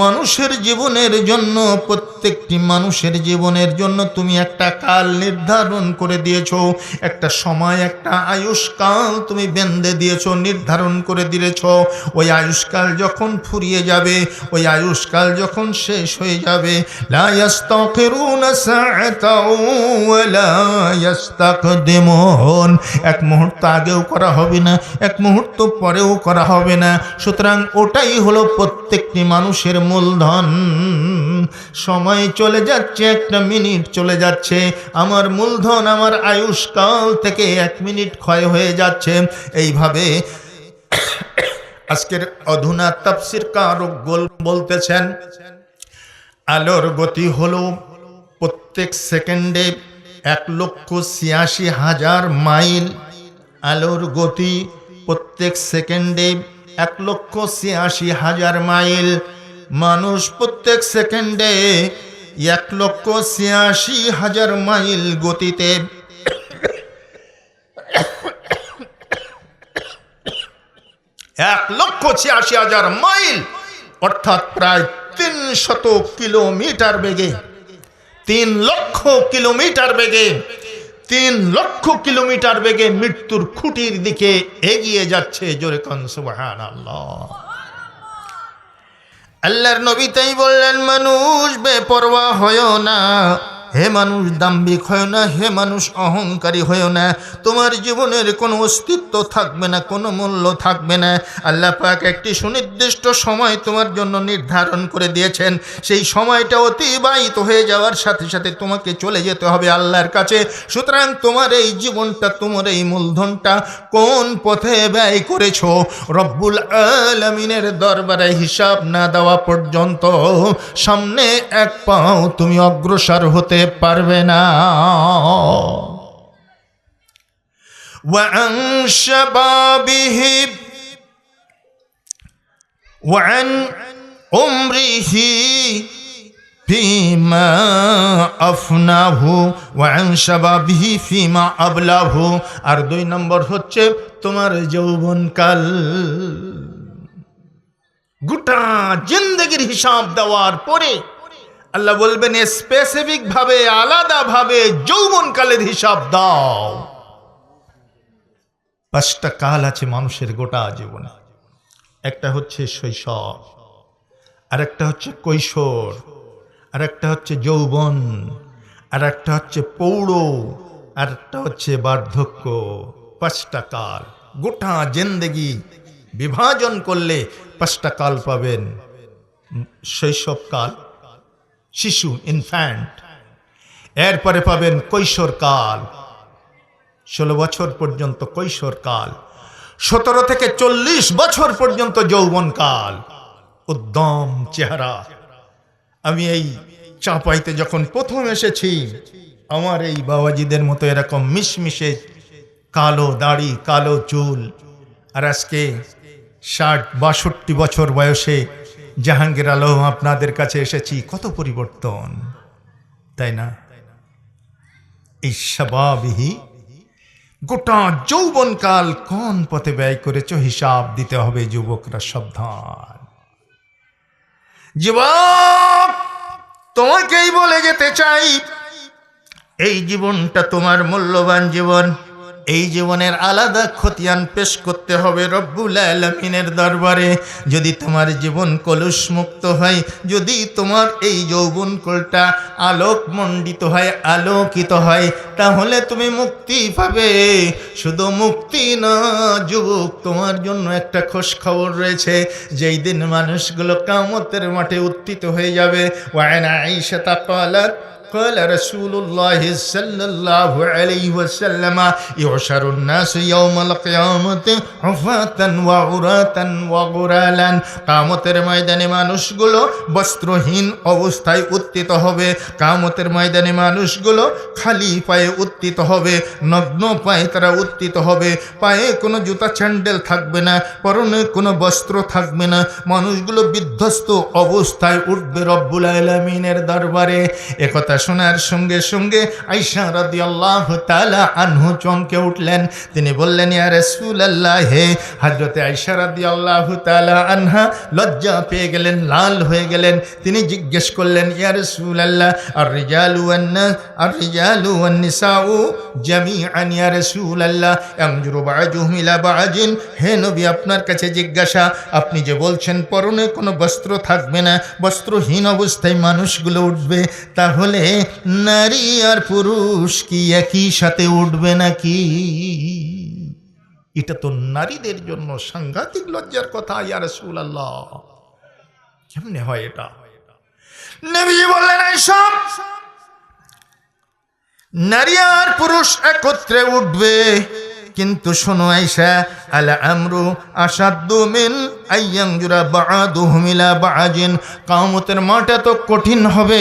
Speaker 1: মানুষের জীবনের জন্য, প্রত্যেকটি মানুষের জীবনের জন্য তুমি একটা কাল নির্ধারণ করে দিয়েছো, একটা সময়, একটা আয়ুষ্কাল তুমি বেঁধে দিয়েছো, নির্ধারণ করে দিয়েছো। ওই আয়ুষ্কাল যখন ফুরিয়ে যাবে, ওই আয়ুষ্কাল যখন শেষ হয়ে যাবে, লা ইস্তাগফিরুনা সাআতাও ওয়া লা ইস্তাকদিমুন, এক মুহূর্ত আগেও করা হবে না, এক মুহূর্ত পরেও করা হবে না। না। সুতরাং ওটাই হলো প্রত্যেকটি মানুষের মূলধন। সময় চলে যাচ্ছে, একটা মিনিট চলে যাচ্ছে, আমার মূলধন আমার আয়ুষ্কাল থেকে 1 মিনিট ক্ষয় হয়ে যাচ্ছে। এইভাবে আজকের অধুনা তাফসীর কারক বলতেছেন আলোর গতি হলো প্রত্যেক সেকেন্ডে 1,86,000 মাইল। আলোর গতি প্রত্যেক সেকেন্ডে 1,86,000 মাইল। মানুষ প্রত্যেক সেকেন্ডে 1,86,000 মাইল গতিতে 1,86,000 মাইল অর্থাৎ প্রায় 300 কিলোমিটার বেগে, 3 লক্ষ কিলোমিটার বেগে, 3 লক্ষ কিলোমিটার বেগে মৃত্যুর খুঁটির দিকে এগিয়ে যাচ্ছে। জোরে কোন সুবহানাল্লাহ। আল্লাহর নবী তাই বললেন, মানুষ বেপরোয়া হয়ো না, হে মানুষ দাম্ভিক হয় না, হে মানুষ অহংকারী হয় না। তোমার জীবনের কোনো অস্তিত্ব থাকবে না, কোনো মূল্য থাকবে না। আল্লাহ পাক একটি সুনির্দিষ্ট সময় তোমার জন্য নির্ধারণ করে দিয়েছেন। সেই সময়টা অতিবাহিত হয়ে যাওয়ার সাথে সাথে তোমাকে চলে যেতে হবে আল্লাহর কাছে। সুতরাং তোমার এই জীবনটা, তোমার এই মূলধনটা কোন পথে ব্যয় করেছো, রব্বুল আলামিনের দরবারে হিসাব না দেওয়া পর্যন্ত সামনে এক পাও তুমি অগ্রসর হতে পারবে না। وعن شبابه وعن عمره فيما أفناه وعن شبابه فيما أبلاه। আর 2 নম্বর হচ্ছে তোমার যৌবনকাল। গোটা জিন্দেগির হিসাব দেওয়ার পরে আল্লাহ বলবেন স্পেসিফিক ভাবে, আলাদা ভাবে যৌবনকালের হিসাব দাও। 5টা কাল আছে মানুষের গোটা জীবনে। একটা হচ্ছে শৈশব, আর একটা হচ্ছে কৈশোর, আর একটা হচ্ছে যৌবন, আর একটা হচ্ছে পৌঢ়, আর একটা হচ্ছে বার্ধক্য। 5টা কাল গোটা জিন্দেগি বিভাজন করলে 5টা কাল পাবেন। শৈশবকাল, শিশু, ইনফ্যান্ট। এরপরে পাবেন কৈশোরকাল, 16 বছর পর্যন্ত কৈশোরকাল। 17 থেকে 40 বছর পর্যন্ত যৌবনকাল, উদ্যম চেহারা। আমি এই চাঁপাইতে যখন প্রথম এসেছি, আমার এই বাবাজিদের মতো এরকম মিশমিশে কালো দাড়ি, কালো চুল, আর আজকে 60-62 বছর বয়সে জাহাঙ্গীর আলম আপনাদের কাছে এসেছি। কত পরিবর্তন, তাই না? এই শাবাবিহি, গোটা যৌবনকাল কোন পথে ব্যয় করেছো হিসাব দিতে হবে। যুবকরা সাবধান। যুবক, তোমাকেই বলে যেতে চাই, এই জীবনটা তোমার মূল্যবান জীবন। এই জীবনের আলাদা খতিয়ান পেশ করতে হবে রব্বুল আলামিনের দরবারে। যদি তোমার জীবন কলুষমুক্ত হয়, যদি তোমার এই যৌবনকালটা আলোকমণ্ডিত হয়, আলোকিত হয়, তাহলে তুমি মুক্তি পাবে। শুধু মুক্তি না যুবক, তোমার জন্য একটা খোশ খবর রয়েছে। যেই দিন মানুষগুলো কিয়ামতের মাঠে উত্থিত হয়ে যাবে। ওয়ানা আয়েশা ক্বালাত قال رسول الله صلى الله عليه وسلم يحشر الناس يوم القيامة حفاة وعراة وغرالا। কিয়ামতের ময়দানে মানুষগুলো বস্ত্রহীন অবস্থায় উত্থিত হবে। কিয়ামতের ময়দানে মানুষগুলো খালি পায়ে উত্থিত হবে, নগ্ন পায়ে তারা উত্থিত হবে। পায়ে কোনো জুতা স্যান্ডেল থাকবে না, পরনে কোনো বস্ত্র থাকবে না। মানুষগুলো বিধ্বস্ত অবস্থায় উঠবে রব্বুল আলামিনের দরবারে। একথা শোনার সঙ্গে সঙ্গে আয়েশা রাদিয়াল্লাহু তাআলা আনহু চমকে উঠলেন। তিনি বললেন, ইয়া রাসূলুল্লাহ। হে হযরতে আয়েশা রাদিয়াল্লাহু তাআলা আনহা লজ্জা পেয়ে গেলেন, লাল হয়ে গেলেন। তিনি জিজ্ঞেস করলেন, ইয়া রাসূলুল্লাহ, আর-রিজালু ওয়ান-নিসাউ জামিআন ইয়া রাসূলুল্লাহ ইয়ানজুরু বা'যুহুম ইলা বা'যিন। হে নবী, আপনার কাছে জিজ্ঞাসা, আপনি যে বলছেন পরনে কোনো বস্ত্র থাকবে না, বস্ত্রহীন অবস্থায় মানুষগুলো উঠবে, তাহলে নারী আর পুরুষ কি একই সাথে উঠবে নাকি? এটা তো নারীদের জন্য সাংঘাতিক লজ্জার কথা। ইয়া রাসূলুল্লাহ, কেমনে হয় এটা? নবীজি বললেন, এইসব নারী আর পুরুষ একত্রে উঠবে, কিন্তু শোনো আয়েশা, আল আমরু আসাদ্দু মিন আইয়ানজুরা বা'দুহুম ইলা বা'জিন। কিয়ামতের মাঠ এত কঠিন হবে,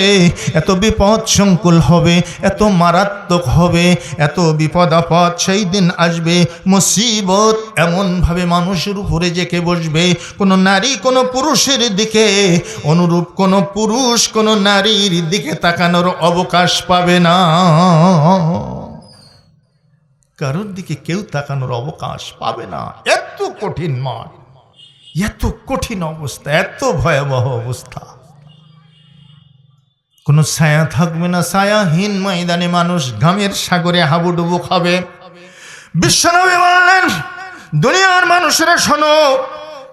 Speaker 1: এত বিপদ সংকুল হবে, এত মারাত্মক হবে, এত বিপদ আপদ সেই দিন আসবে, মুসিবত এমনভাবে মানুষের উপরে জেঁকে বসবে, কোনো নারী কোনো পুরুষের দিকে অনুরূপ কোনো পুরুষ কোনো নারীর দিকে তাকানোর অবকাশ পাবে না। কারোর দিকে কেউ তাকানোর অবকাশ পাবে না। এত কঠিন মাঠ, এত কঠিন অবস্থা, এত ভয়াবহ অবস্থা। কোনো ছায়া থাকবে না, ছায়াহীন ময়দানে মানুষ ঘামের সাগরে হাবুডুবু খাবে। বিশ্বনবী বললেন, দুনিয়ার মানুষেরা শোনো,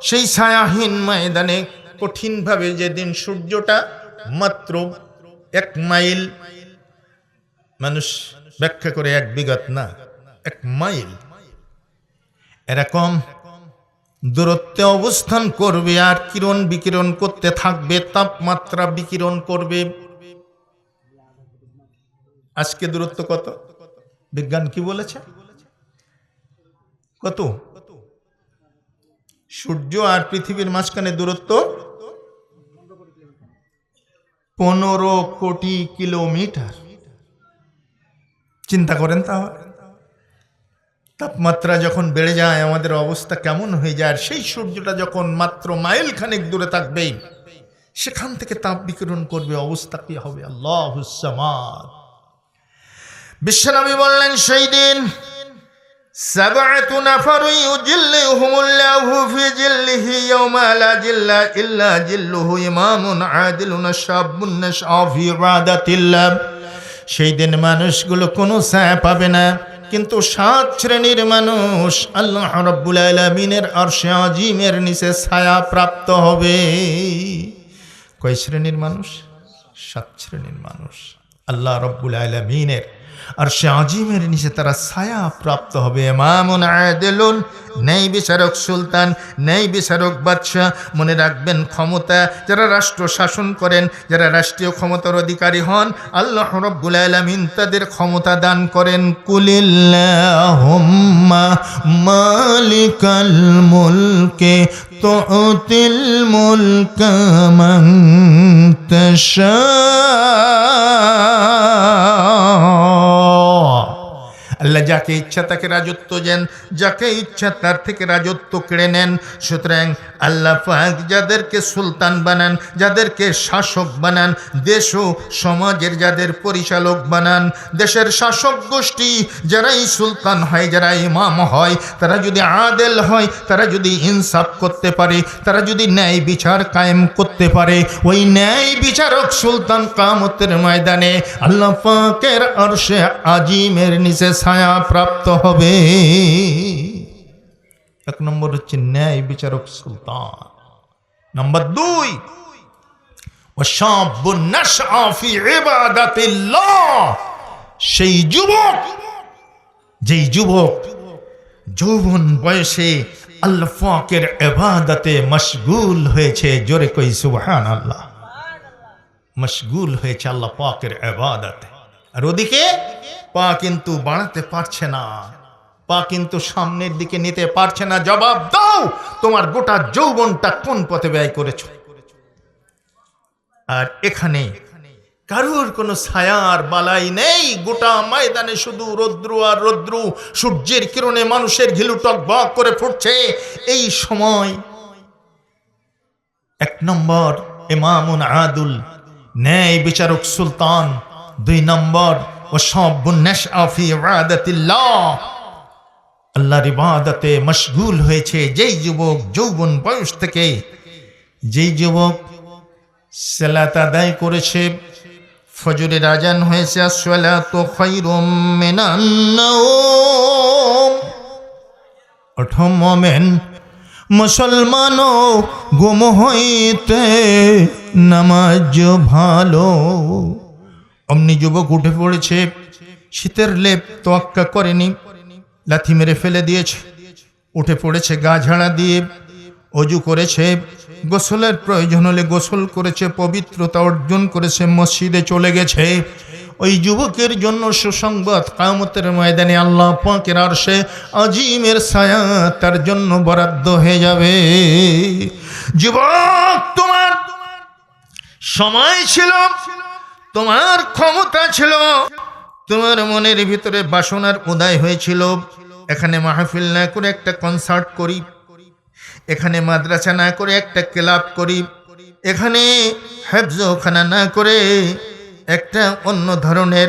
Speaker 1: সেই ছায়াহীন ময়দানে কঠিনভাবে যেদিন সূর্যটা মাত্র 1 মাইল, মানুষ ব্যাখ্যা করে 1 বিঘত না, 1 মাইল এরকম দূরত্বে অবস্থান করবে আর কিরণ বিকিরণ করতে থাকবে, তাপমাত্রা বিকিরণ করবে। আজকে দূরত্ব কত? বিজ্ঞান কি বলেছে? কত? সূর্য আর পৃথিবীর মাঝখানে দূরত্ব 15 কোটি কিলোমিটার। চিন্তা করেন তাহলে তাপমাত্রা যখন বেড়ে যায় আমাদের অবস্থা কেমন হয়ে যায়। আর সেই সূর্যটা যখন মাত্র মাইল খানেক দূরে থাকবে, সেখান থেকে তাপ বিকিরণ করবে, অবস্থা কি হবে? আল্লাহুস সামাদ। বিশ্বনবী বললেন, সেই দিন 7 নাফার ইউজিল্লুহুমুল্লাহু ফি জিল্লিহি ইয়াওমা লা জিল্লা ইল্লা জিল্লুহু, ইমামুন আদিলুন শাবুন নাশআ ফি ইবাদাতিল্লাহ। সেই দিন মানুষগুলো কোনো ছায়া পাবে না, কিন্তু 7 শ্রেণীর মানুষ আল্লাহ রাব্বুল আলামিনের আরশে আজিমের নিচে ছায়া প্রাপ্ত হবে। কয় শ্রেণীর মানুষ? 7 শ্রেণীর মানুষ আল্লাহ রাব্বুল আলামিনের আরশে আজিমের নিচে তারা ছায়া প্রাপ্ত হবে। ইমামুন আদিলুন, ন্যায় বিচারক সুলতান, ন্যায় বিচারক বাদশাহ। মনে রাখবেন, ক্ষমতা যারা রাষ্ট্র শাসন করেন, যারা রাষ্ট্রীয় ক্ষমতার অধিকারী হন, আল্লাহ রাব্বুল আলামিন তাদের ক্ষমতা দান করেন। কুলিল্লাহুম্মা মালিকাল মুলকে তুতিল মুলকা মান তাশা। আল্লাহ যাকে ইচ্ছা তাকে রাজত্ব দেন, যাকে ইচ্ছা তার থেকে রাজত্ব কেড়ে নেন। সুতরাং আল্লাহ পাক যাদেরকে সুলতান বানান, যাদেরকে শাসক বানান, দেশ ও সমাজের যাদের পরিচালক বানান, দেশের শাসক গোষ্ঠী যারাই সুলতান হয়, যারা ইমাম হয়, তারা যদি আদেল হয়, তারা যদি ইনসাফ করতে পারে, তারা যদি ন্যায় বিচার কায়েম করতে পারে, ওই ন্যায় বিচারক সুলতান কিয়ামতের ময়দানে আল্লাহ পাকের আরশে আজিমের নিচে ছায়া প্রাপ্ত হবে। 1 নম্বর হচ্ছে ন্যায় বিচারক সুলতান। নম্বর 2, ওয়াশাবুন নাশআ ফি ইবাদাতিল্লাহ। সেই যুবক, যেই যুবক যৌবন বয়সে আল্লাহ পাকের ইবাদতে মশগুল হয়েছে, জোরে কই সুবহানাল্লাহ। মশগুল হয়েছে আল্লাহ পাকের ইবাদতে, আর ওদিকে পা কিন্তু বাড়াতে পারছে না, পা কিন্তু সামনের দিকে নিতে পারছে না। জবাব দাও, তোমার গোটা যৌবনটা কোন পথে ব্যয় করেছ? আর এখানে কারুর কোনো ছায়ার বালাই নেই, গোটা ময়দানে শুধু রৌদ্র আর রৌদ্র, সূর্যের কিরণে মানুষের ঘিলু টকবক করে ফুটছে। এই সময় 1 নম্বর ইমামুন আদুল, ন্যায় বিচারক সুলতান। 2 নম্বর ওয়াশাবুন নাশআ ফি ইবাদাতিল্লাহ, আল্লাহর ইবাদতে মশগুল হয়েছে যেই যুবক যৌবন বয়স থেকে, যেই যুবক সালাত আদায় করেছে, ফজরের আজান হয়েছে, আসসালাতু খায়রুম মিনান নাওম। ওঠো মুমিন মুসলমানো, ঘুম হইতে নামাজ ভালো। অমনি যুবক উঠে পড়েছে, শীতের লেপ তোয়াক্কা করেনি, লাথি মেরে ফেলে দিয়েছে, উঠে পড়েছে গা ঝাড়া দিয়ে, অজু করেছে, গোসলের প্রয়োজন হলে গোসল করেছে, পবিত্রতা অর্জন করেছে, মসজিদে চলে গেছে। ওই যুবকের জন্য সুসংবাদ, কিয়ামতের ময়দানে আল্লাহ পাকের আরশে আজিমের ছায়া তার জন্য বরাদ্দ হয়ে যাবে। যুবক, তোমার সময় ছিল, তোমার ক্ষমতা ছিল, তোমার মনের ভিতরে বাসনার উদয় হয়েছিল, এখানে মাহফিল না করে একটা কনসার্ট করি, এখানে মাদ্রাসা না করে একটা ক্লাব করি, এখানে হেফজখানা না করে একটা অন্য ধরনের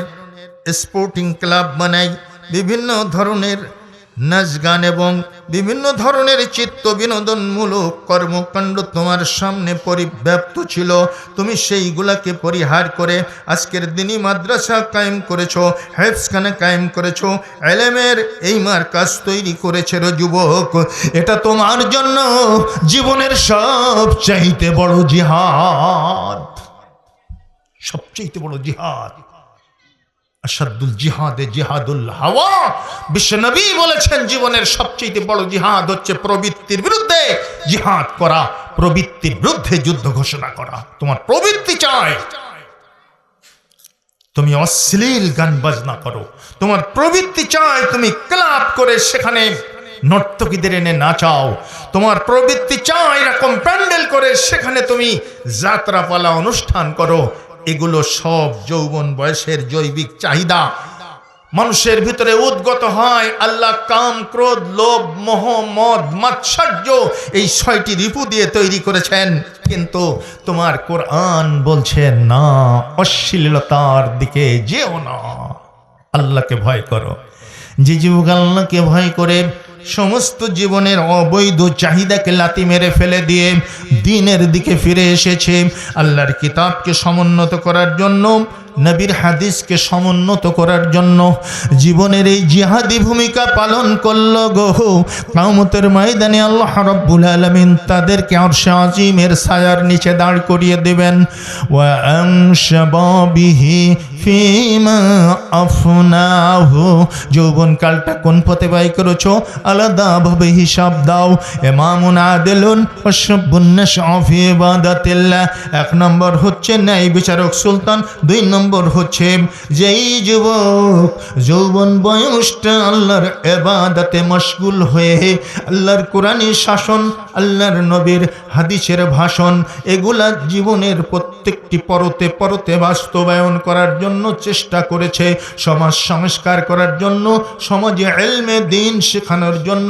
Speaker 1: স্পোর্টিং ক্লাব বানাই, বিভিন্ন ধরনের নাচ গান এবং বিভিন্ন ধরনের চিত্ত বিনোদনমূলক কর্মকাণ্ড তোমার সামনে পরিব্যাপ্ত ছিল। তুমি সেইগুলাকে পরিহার করে আজকের দিনই মাদ্রাসা কায়েম করেছো, হেফজখানা কায়েম করেছো, ইলমের এই মার্কাজ তৈরি করেছে রে যুবক। এটা তোমার জন্য জীবনের সবচাইতে বড় জিহাদ, সবচাইতে বড় জিহাদ। আশাদুল জিহাদে জিহাদুল হাওয়া। বিশ্বনবী বলেছেন জীবনের সবচেয়ে বড় জিহাদ হচ্ছে প্রবৃত্তির বিরুদ্ধে জিহাদ করা, প্রবৃত্তির বিরুদ্ধে যুদ্ধ ঘোষণা করা। তোমার প্রবৃত্তি চায় তুমি অশ্লীল গান বাজনা করো, তোমার প্রবৃত্তি চায় তুমি ক্লাব করে সেখানে নর্তকীদের এনে নাচাও, তোমার প্রবৃত্তি চায় এরকম প্যান্ডেল করে সেখানে তুমি যাত্রাপালা অনুষ্ঠান করো। এগুলো সব যৌবন বয়সের জৈবিক চাহিদা, মানুষের ভিতরে উদ্গত হয়। আল্লাহ কাম, ক্রোধ, লোভ, মোহ, মদ, মাৎসর্য এই 6টি রিপু দিয়ে তৈরি করেছেন। কিন্তু তোমার কোরআন বলছে না, অশ্লীলতার দিকে যেও না, আল্লাহকে ভয় করো। যে যুবক আল্লাহকে ভয় করে সমস্ত জীবনের অবৈধ চাহিদাকে লাথি মেরে ফেলে দিয়ে দ্বীনের দিকে ফিরে এসেছে, আল্লাহর কিতাবকে সমুন্নত করার জন্য, নবীর হাদিসকে সমুন্নত করার জন্য জীবনের এই জিহাদি ভূমিকা পালন করল গো, কিয়ামতের ময়দানে আল্লাহ রাব্বুল আলামিন তাদেরকে আরশে আজিমের ছায়ার নিচে দাঁড় করিয়ে দেবেন। ওয়া আমশাবাবিহি ফিমা আফনাহু, যৌবনকালটা কোন পথে ব্যয় করেছো আলাদাভাবে হিসাব দাও। ইমামুন আদিলুন ওয়াশাবুন নাশআ ফি ইবাদাতিল্লাহ, 1 নম্বর হচ্ছে ন্যায় বিচারক সুলতান, 2 নম্বর হচ্ছে যেই যুবক যৌবন বয়সটা আল্লাহর ইবাদতে মশগুল হয়ে আল্লাহর কোরআনী শাসন, আল্লাহর নবীর হাদিসের ভাষণ এগুলা জীবনের প্রত্যেকটি পরতে পরতে বাস্তবায়ন করার জন্য চেষ্টা করেছে, সমাজ সংস্কার করার জন্য, সমাজে ইলমে দ্বীন শেখানোর জন্য,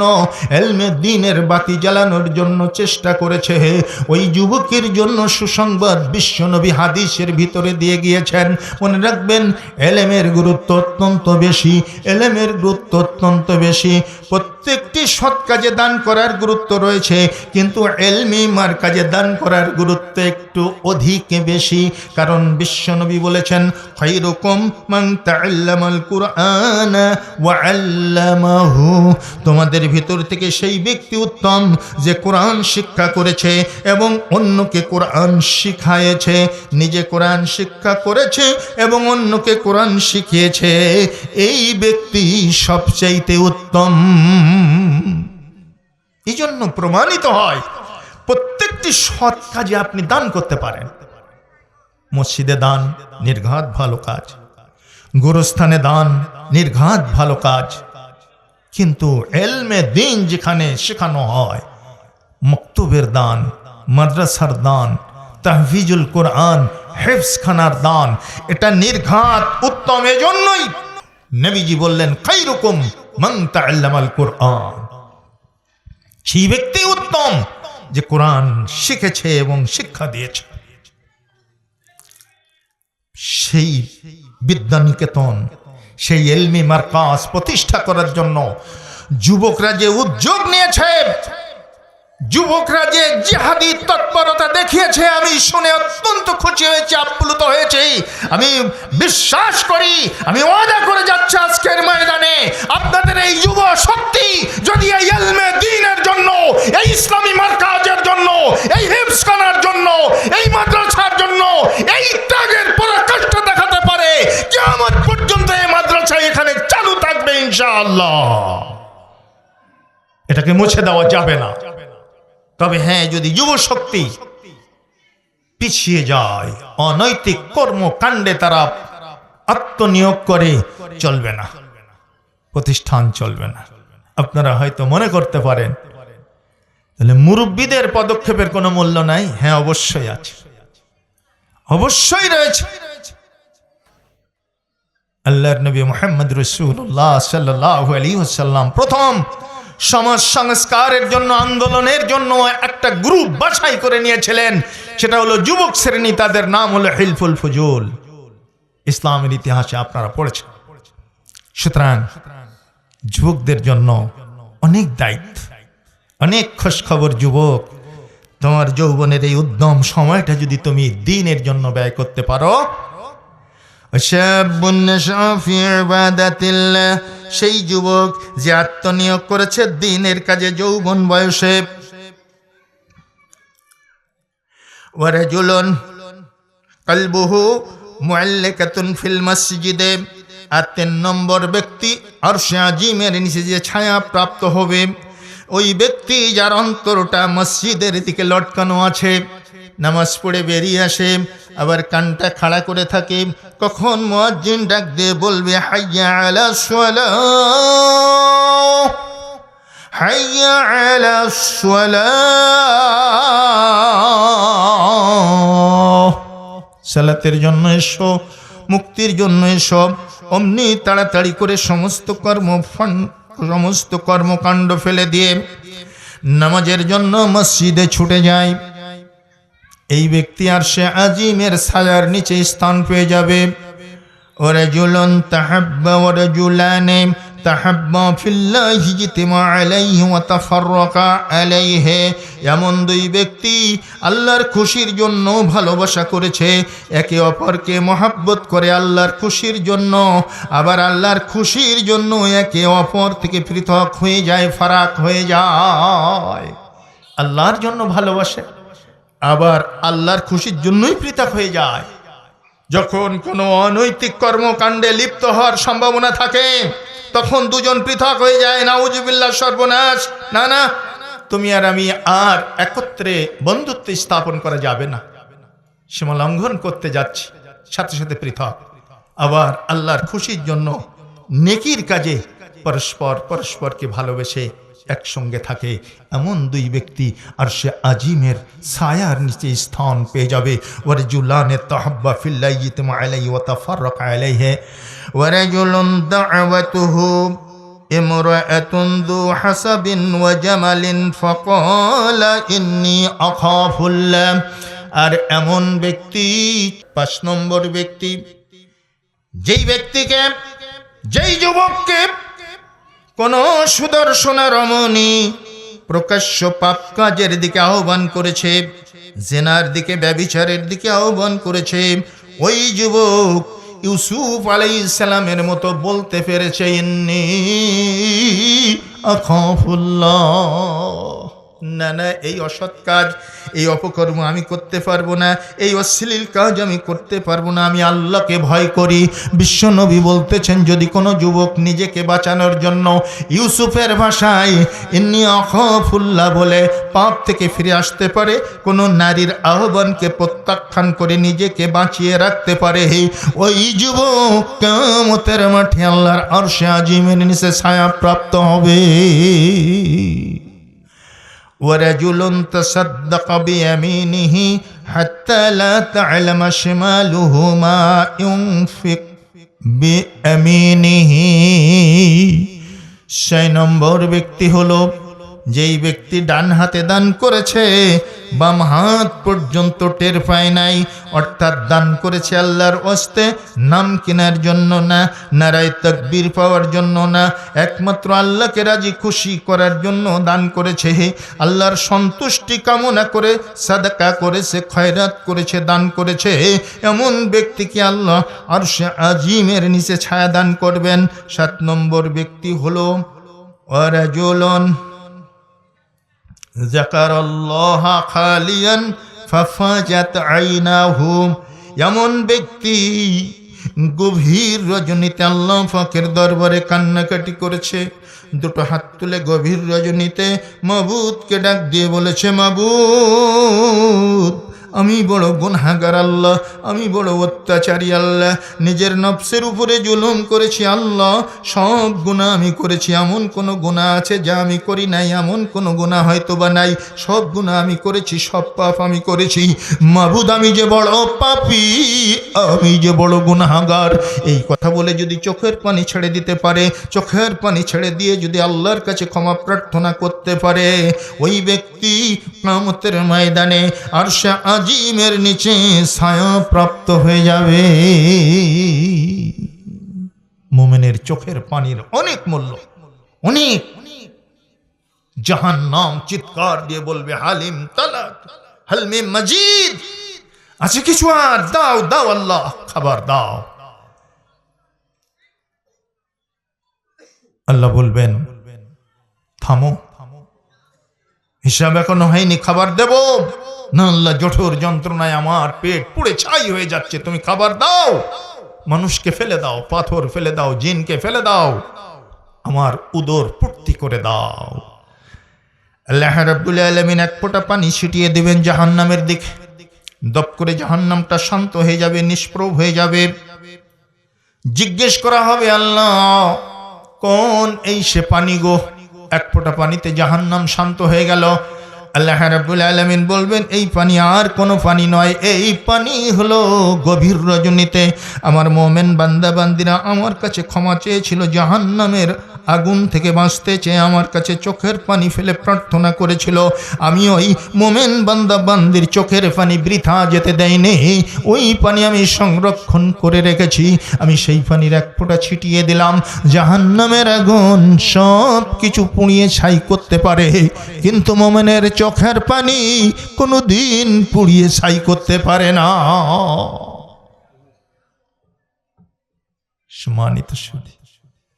Speaker 1: ইলমে দ্বীনের বাতি জ্বালানোর জন্য চেষ্টা করেছে। ওই যুবকের জন্য সুসংবাদ বিশ্বনবী হাদিসের ভিতরে দিয়ে গিয়েছেন। মনে রাখবেন, ইলমের গুরুত্ব অত্যন্ত বেশি, ইলমের গুরুত্ব অত্যন্ত বেশি। প্রত্যেকটি সৎ কাজে দান করার গুরুত্ব রয়েছে, কিন্তু ইলমি মার কাজে দান করার গুরুত্ব একটু অধিক বেশি। কারণ বিশ্বনবী বলেছেন, খায়রুকুম মান তাআল্লামাল কুরআন ওয়া আল্লামাহু, তোমাদের ভিতর থেকে সেই ব্যক্তি উত্তম যে কোরআন শিক্ষা করেছে এবং অন্যকে কোরআন শিখায়েছে। নিজে কোরআন শিক্ষা করেছে এবং অন্যকে কোরআন শিখিয়েছে, এই ব্যক্তি সবচাইতে উত্তম। এই জন্য প্রমাণিত হয় প্রত্যেকটি সৎ কাজে আপনি দান করতে পারেন। মসজিদে দান নির্ঘাত ভালো কাজ, গোরস্থানে দান নির্ঘাত ভালো কাজ, কিন্তু ইলমে দ্বীন যেখানে শেখানো হয়, মক্তবের দান, মাদ্রাসার দান, তাহফিজুল কোরআন, হেফজখানার দান, এটা নির্ঘাত উত্তম। এজন্যই নবীজি বললেন, খায়রুকুম মান তাআল্লামাল কুরআন, সেই ব্যক্তি উত্তম যে কোরআন শিখেছে এবং শিক্ষা দিয়েছে। সেই বিদ্যানিকেতন, সেই ইলমি মারকাজ প্রতিষ্ঠা করার জন্য যুবকরা যে উদ্যোগ নিয়েছে, যুবকরা যে জিহাদি তৎপরতা দেখিয়েছে, আমি শুনে অত্যন্ত খুশি হয়েছি, আপ্লুত হয়েছি। আমি বিশ্বাস করি, আমি ওয়াদা করে যাচ্ছি আজকের ময়দানে আপনাদের এই যুব শক্তি যদি এই ইলমে দ্বীনের জন্য, এই ইসলামী মারকাজের জন্য, এই হিফজখানার জন্য, এই মাদ্রাসার জন্য এই ত্যাগের পরাকাষ্ঠা দেখাতে পারে, কিয়ামত পর্যন্ত এই মাদ্রাসা এখানে চালু থাকবে ইনশাআল্লাহ। এটাকে মুছে দেওয়া যাবে না। তবে হ্যাঁ, যদি যুব শক্তি পিছিয়ে যায়, অনৈতিক কর্মকাণ্ডে তারা আত্মনিয়োগ করে, চলবে না, প্রতিষ্ঠান চলবে না। আপনারা হয়তো মনে করতে পারেন তাহলে মুরব্বীদের পদক্ষেপের কোনো মূল্য নাই। হ্যাঁ, অবশ্যই আছে, অবশ্যই রয়েছে। আল্লাহর নবী মুহাম্মদ রাসূলুল্লাহ সাল্লাল্লাহু আলাইহি ওয়াসাল্লাম প্রথম সমাজ সংস্কারের জন্য, আন্দোলনের জন্য একটা গ্রুপ বাছাই করে নিয়েছিলেন, সেটা হলো যুবক শ্রেণী। তাদের নাম হলো হিলফুল ফুজুল। ইসলামের ইতিহাসে আপনারা পড়েছেন। সুতরাং যুবকদের জন্য অনেক দায়িত্ব, অনেক খোঁজখবর। যুবক, তোমার যৌবনের এই উদ্যম সময়টা যদি তুমি দ্বীনের জন্য ব্যয় করতে পারো, সেই যুবক যে আত্মনিয়োগ করেছে দ্বীনের কাজে যৌবন বয়সে। ওয়ারাজুলুন কলবুহু মুআল্লাকাতুন ফিল মসজিদে। আর 3 নম্বর ব্যক্তি আরশে আজিমের নিচে যে ছায়া প্রাপ্ত হবে, ওই ব্যক্তি যার অন্তরটা মসজিদের দিকে লটকানো আছে, নামাজ পড়ে বেরিয়ে আসে, আবার কানটা খাড়া করে থাকে। কখন মুয়াজ্জিন ডাক দিয়ে বলবে হাইয়া আলাস সালাহ, হাইয়া আলাস সালাহ, সালাতের জন্য এসো, মুক্তির জন্য এসো, অমনি তাড়াতাড়ি করে সমস্ত কর্মকাণ্ড ফেলে দিয়ে নামাজের জন্য মসজিদে ছুটে যায়। এই ব্যক্তি আরশে আজিমের ছায়ার নিচে স্থান পেয়ে যাবে। ওয়ারাজুলুন তাহাব্বা ওয়ারাজুলানি তাহাব্বা ফিল্লাহি ইজতিমা আলাইহি ওয়া তাফাররাকা আলাইহি। এমন 2 ব্যক্তি আল্লাহর খুশির জন্য ভালোবাসা করেছে, একে অপরকে মহব্বত করে আল্লাহর খুশির জন্য, আবার আল্লাহর খুশির জন্য একে অপর থেকে পৃথক হয়ে যায়, ফারাক হয়ে যায়। আল্লাহর জন্য ভালোবাসে, আবার আল্লাহর খুশির জন্যই পৃথক হয়ে যায়। যখন কোনো অনৈতিক কর্মকাণ্ডে লিপ্ত হওয়ার সম্ভাবনা থাকে, তখন দুজন পৃথক হয়ে যায়। নাউজুবিল্লাহ, সর্বনাশ। না না, তুমি আর আমি আর একত্রে বন্ধুত্ব স্থাপন করা যাবে না। সীমা লঙ্ঘন করতে যাচ্ছি, সাথে সাথে পৃথক। আবার আল্লাহর খুশির জন্য নেকির কাজে পরস্পরকে ভালোবেসে একসঙ্গে থাকে, এমন 2 ব্যক্তি আরশে আজিমের ছায়ার নিচে স্থান পেয়ে যাবে। ওয়ারাজুলানে তাহাব্বা ফিল্লাহি ইজতিমা আলাইহি ওয়া তাফাররাকা আলাইহি। ওয়ারাজুলুন দা'ওয়াতুহু ইমরাআতুন যু হাসাবিন ওয়া জামালিন ফাকালা ইন্নী আখাফুল্লাহ। আর এমন ব্যক্তি 5 নম্বর ব্যক্তি, যেই ব্যক্তিকে, যেই যুবককে কোন সুদর্শনা রমণী প্রকাশ্য পাপ কাজের দিকে আহ্বান করেছে, জেনার দিকে, ব্যভিচারের দিকে আহ্বান করেছে, ওই যুবক ইউসুফ আলাইহিস সালামের মতো বলতে পেরেছে ইন্নী আখাফুল্লাহ। না না, এই অসৎ কাজ, এই অপকর্ম আমি করতে পারবো না, এই অশ্লীল কাজ আমি করতে পারবো না, আমি আল্লাহকে ভয় করি। বিশ্বনবী বলতেছেন, যদি কোনো যুবক নিজেকে বাঁচানোর জন্য ইউসুফের ভাষায় ইন্নী আখাফুল্লাহ বলে পাপ থেকে ফিরে আসতে পারে, কোনো নারীর আহ্বানকে প্রত্যাখ্যান করে নিজেকে বাঁচিয়ে রাখতে পারে, ওই যুবক কিয়ামতের মাঠে আল্লাহর আরশে আজিমের নিচে ছায়া প্রাপ্ত হবে। ওয়ারাজুলুন তাসাদ্দাকা বিয়ামিনিহি হাত্তা লা তা'লামা শিমালুহু মা ইউনফিক বিয়ামিনিহি। 6 নম্বর ব্যক্তি হলো যেই ব্যক্তি ডান হাতে দান করেছে, বাম হাত পর্যন্ত টের পায় নাই। অর্থাৎ দান করেছে আল্লাহর ওয়াস্তে, নাম কেনার জন্য না, নারায়ে তাকবীর পাওয়ার জন্য না, একমাত্র আল্লাহকে রাজি খুশি করার জন্য দান করেছে। আল্লাহর সন্তুষ্টি কামনা করে সাদাকা করেছে, খয়রাত করেছে, দান করেছে। এমন ব্যক্তিকে আল্লাহ আরশে আজিমের নিচে ছায়া দান করবেন। 7 নম্বর ব্যক্তি হলো ওয়ারাজুলুন যাকারাল্লাহ খালিয়ান ফাফাজাত আইনাহু। এমন ব্যক্তি গভীর রজনীতে আল্লাহ পাকের দরবারে কান্নাকাটি করেছে, দুটো হাত তুলে গভীর রজনীতে মাবুদকে ডাক দিয়ে বলেছে, মাবুদ আমি বড় গুনাহগার আল্লাহ, আমি বড় অত্যাচারী আল্লাহ, নিজের নফসের উপরে জুলুম করেছি আল্লাহ, সব গুনাহ আমি করেছি। এমন কোনো গুনাহ আছে যা আমি করি নাই? এমন কোনো গুনাহ হয়তো বা নাই, সব গুনাহ আমি করেছি, সব পাপ আমি করেছি। মাবুদ আমি যে বড় পাপী, আমি যে বড় গুনাহগার। এই কথা বলে যদি চোখের পানি ছেড়ে দিতে পারে, চোখের পানি ছেড়ে দিয়ে যদি আল্লাহর কাছে ক্ষমা প্রার্থনা করতে পারে, ওই ব্যক্তি কিয়ামতের ময়দানে আরশে আজিমের নিচে ছায়া প্রাপ্ত হয়ে যাবে। মুমিনের চোখের পানির অনেক মূল্য, অনেক। জাহান্নাম চিৎকার দিয়ে বলবে, হালিম তালাক, হালমে মজিদ, আছে কিছু আর? দাও দাও আল্লাহ, খাবার দাও। আল্লাহ বলবেন, থামো, হিসাব এখনো হয়নি, খাবার দেব না। আল্লাহ, জঠোর যন্ত্রণায় আমার পেট পুড়ে ছাই হয়ে যাচ্ছে, তুমি খাবার দাও। মানুষকে ফেলে দাও, পাথর ফেলে দাও, জিনকে ফেলে দাও, আমার উদর পূর্তি করে দাও। আল্লাহ রাব্বুল আলামিন এক ফোঁটা পানি ছিটিয়ে দিবেন জাহান্নামের দিকে। দপ করে জাহান্নামটা শান্ত হয়ে যাবে, নিষ্প্রভ হয়ে যাবে। জিজ্ঞেস করা হবে, আল্লাহ কোন এই সে পানি গো? এক ফোঁটা পানিতে জাহান্নাম শান্ত হয়ে গেল। আল্লাহ রাব্বুল আলামিন বলবেন, এই পানি আর কোনো পানি নয়, এই পানি হলো গভীর রজনীতে আমার মোমেন বান্দা বান্দিরা আমার কাছে ক্ষমা চেয়েছিল, জাহান্নামের আগুন থেকে বাঁচতে চেয়ে আমার কাছে চোখের পানি ফেলে প্রার্থনা করেছিল। আমি ওই মোমেন বান্দা বান্দির চোখের পানি বৃথা যেতে দেয়নি, ওই পানি আমি সংরক্ষণ করে রেখেছি। আমি সেই পানির এক ফোঁটা ছিটিয়ে দিলাম। জাহান্নামের আগুন সব কিছু পুড়িয়ে ছাই করতে পারে, কিন্তু মোমেনের চোখের পানি কোনো দিন পুড়িয়ে ছাই করতে পারে না। সম্মানিত সুধী,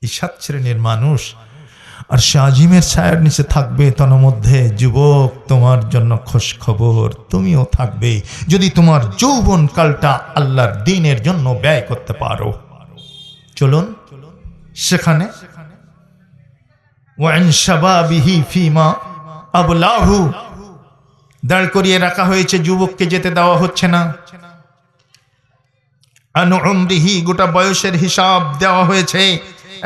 Speaker 1: এই 7 শ্রেণীর মানুষ আর আজিমের ছায়ার নিচে থাকবে। তন্মধ্যে যুবক, তোমার জন্য খোঁজ খবর, তুমিও থাকবে যদি তোমার যৌবন কালটা আল্লাহর দ্বীনের জন্য ব্যয় করতে পারো। চলুন সেখানে। ওয়ান শাবাবিহি ফিমা আবলাহু, দাঁড় করিয়ে রাখা হয়েছে, যুবককে যেতে দেওয়া হচ্ছে না। আনু উমরিহি, গোটা বয়সের হিসাব দেওয়া হয়েছে,